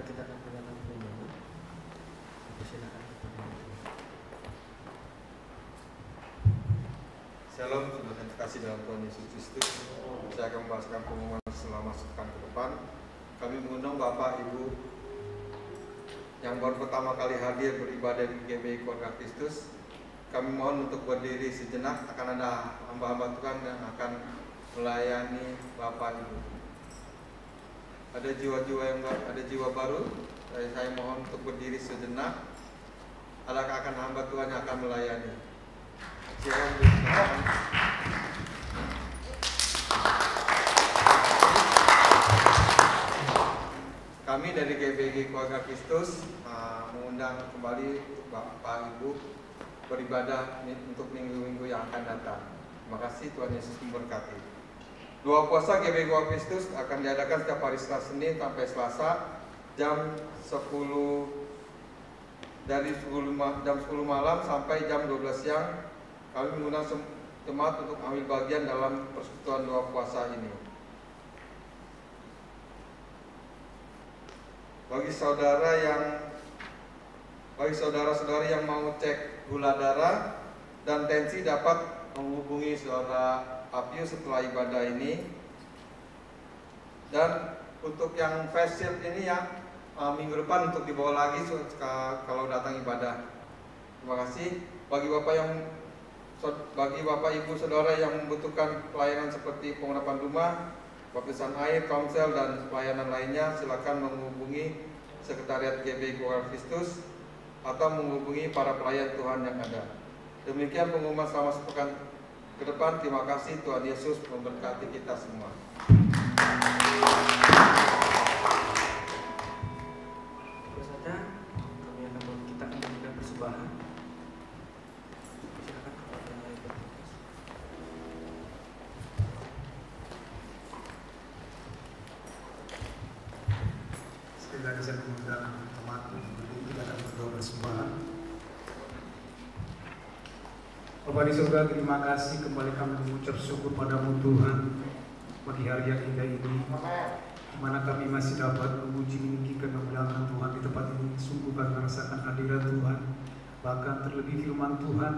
Kita akan melakukan pembahasan. Silakan. Shalom, saudara yang terkasih dalam Tuhan Yesus Kristus. Saya akan membacakan pengumuman selama sepekan ke depan. Kami mengundang Bapak Ibu yang baru pertama kali hadir beribadah di GBI Keluarga Kristus. Kami mohon untuk berdiri sejenak, akan ada hamba-hamba Tuhan yang akan melayani Bapak Ibu. Ada jiwa-jiwa yang ada jiwa baru. Saya mohon untuk berdiri sejenak. Adakah akan hamba Tuhan yang akan melayani? Silakan bersilakan. Kami dari GBI Keluarga Kristus mengundang kembali Bapak Ibu beribadah untuk minggu-minggu yang akan datang. Terima kasih, Tuhan Yesus memberkati. Doa puasa GBI Keluarga Kristus akan diadakan setiap hari Senin sampai Selasa jam 10 dari jam 10 malam sampai jam 12 siang. Kami mengundang jemaat untuk ambil bagian dalam persekutuan doa puasa ini. Bagi saudara-saudari yang mau cek gula darah dan tensi dapat menghubungi saudara Apius setelah ibadah ini. Dan untuk yang face shield ini yang minggu depan untuk dibawa lagi kalau datang ibadah. Terima kasih. Bagi Bapak Ibu Saudara yang membutuhkan pelayanan seperti pengurapan rumah, baptisan air, komsel dan pelayanan lainnya, silakan menghubungi Sekretariat GBI Keluarga Kristus atau menghubungi para pelayan Tuhan yang ada. Demikian pengumuman selama sepekan ke depan. Terima kasih, Tuhan Yesus memberkati kita semua. Terus saja kami kita akan memberikan persembahan. Silakan kepada petugas. Sekali lagi saya mengundang teman berdiri, kita akan berdoa persembahan. Bapa di surga, terima kasih kembali kami mengucap syukur padamu Tuhan bagi hari yang indah ini, di mana kami masih dapat memuji meninggikan kemuliaan Tuhan di tempat ini. Sungguh kami merasakan hadirat Tuhan, bahkan terlebih firman Tuhan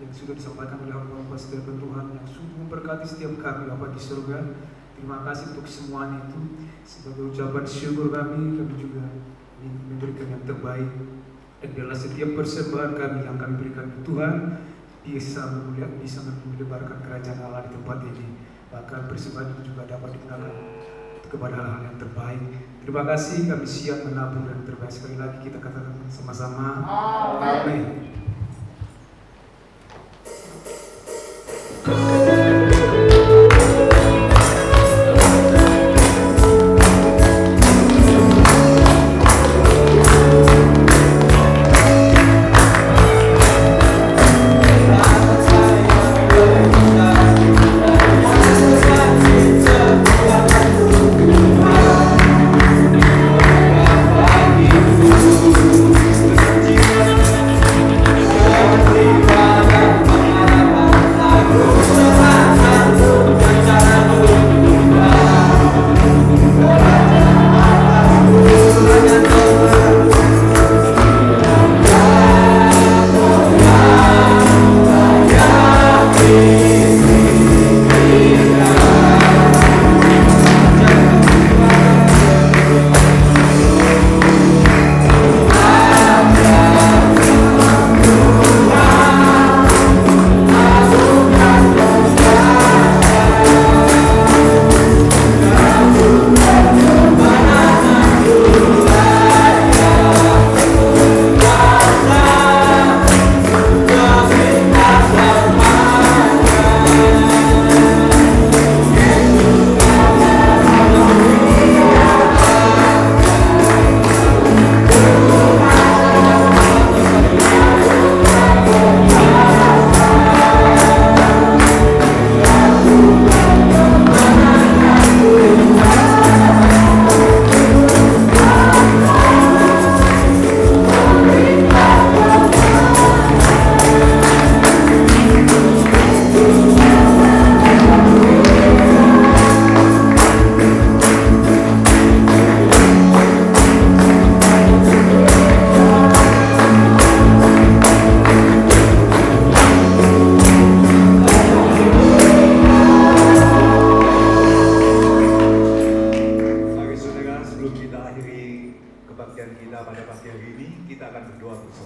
yang sudah disampaikan oleh hamba-hamba setia Tuhan yang sungguh memberkati setiap kami Bapa di surga. Terima kasih untuk semuanya itu. Sebagai ucapan syukur kami juga ingin memberikan yang terbaik. Dan adalah setiap persembahan kami yang kami berikan ke Tuhan bisa menyebarkan kerajaan Allah di tempat ini. Bahkan persembahan itu juga dapat digunakan kepada hal-hal yang terbaik. Terima kasih, kami siap menabur dan terbaik. Sekali lagi kita katakan sama-sama amin.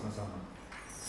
bersama-sama.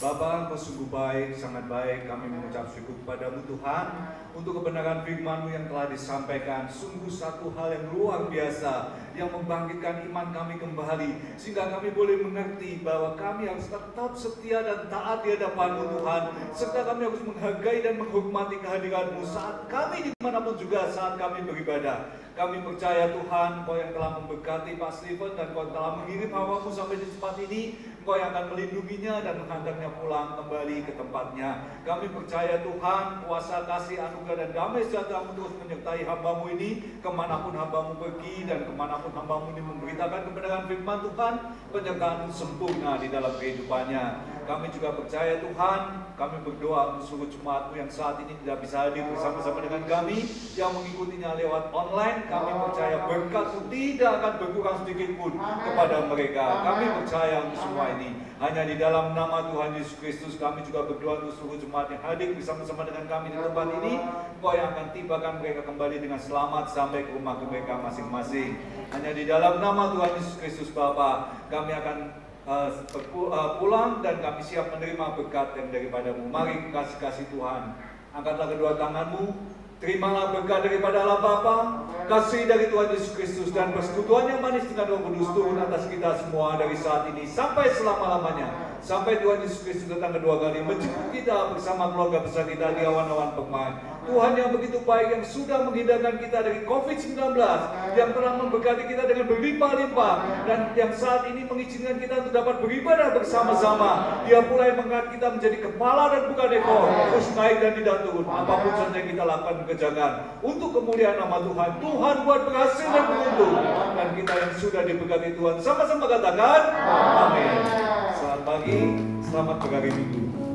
Bapa, Engkau sungguh baik, sangat baik. Kami mengucap syukur kepadamu Tuhan untuk kebenaran firman-Mu yang telah disampaikan. Sungguh satu hal yang luar biasa yang membangkitkan iman kami kembali, sehingga kami boleh mengerti bahwa kami harus tetap setia dan taat di hadapan-Mu Tuhan, serta kami harus menghargai dan menghormati kehadiran-Mu saat kami dimanapun juga saat kami beribadah. Kami percaya Tuhan, Kau yang telah memberkati Pak Stephen dan Kau telah mengirim hawa-Mu sampai di tempat ini. Kau yang akan melindunginya dan menghantarnya pulang kembali ke tempatnya. Kami percaya Tuhan, kuasa kasih anugerah dan damai sejahtera-Mu terus menyertai hamba-Mu ini, kemanapun hamba-Mu pergi dan kemanapun hamba-Mu ini memberitakan kebenaran firman Tuhan, penyertaan-Mu sempurna di dalam kehidupannya. Kami juga percaya Tuhan, kami berdoa untuk seluruh jemaat-Mu yang saat ini tidak bisa hadir bersama-sama dengan kami, yang mengikutinya lewat online. Kami percaya berkat-Mu tidak akan berkurang sedikit pun kepada mereka. Kami percaya untuk semua ini. Hanya di dalam nama Tuhan Yesus Kristus kami juga berdoa untuk seluruh jemaat yang hadir bersama-sama dengan kami di tempat ini. Kau yang akan tibakan mereka kembali dengan selamat sampai ke rumah mereka masing-masing. Hanya di dalam nama Tuhan Yesus Kristus Bapa, kami akan pulang dan kami siap menerima berkat yang daripada-Mu. Mari kasih Tuhan, angkatlah kedua tangan-Mu. Terimalah berkat daripada Allah Bapa, kasih dari Tuhan Yesus Kristus, dan persekutuan yang manis dengan Roh Kudus turun atas kita semua dari saat ini sampai selama-lamanya. Sampai Tuhan Yesus Kristus datang kedua kali menjemput kita bersama keluarga besar kita di awan-awan permai. Tuhan yang begitu baik, yang sudah menghindarkan kita dari COVID-19, yang telah memberkati kita dengan berlimpah-limpah, dan yang saat ini mengizinkan kita untuk dapat beribadah bersama-sama. Dia pula yang mengangkat kita menjadi kepala dan bukan ekor, terus naik dan tidak turun. Apapun saja yang kita lakukan kerjakan untuk kemuliaan nama Tuhan. Tuhan buat berhasil dan beruntung. Dan kita yang sudah diberkati Tuhan sama-sama katakan amin. Selamat pagi, selamat berhari Minggu.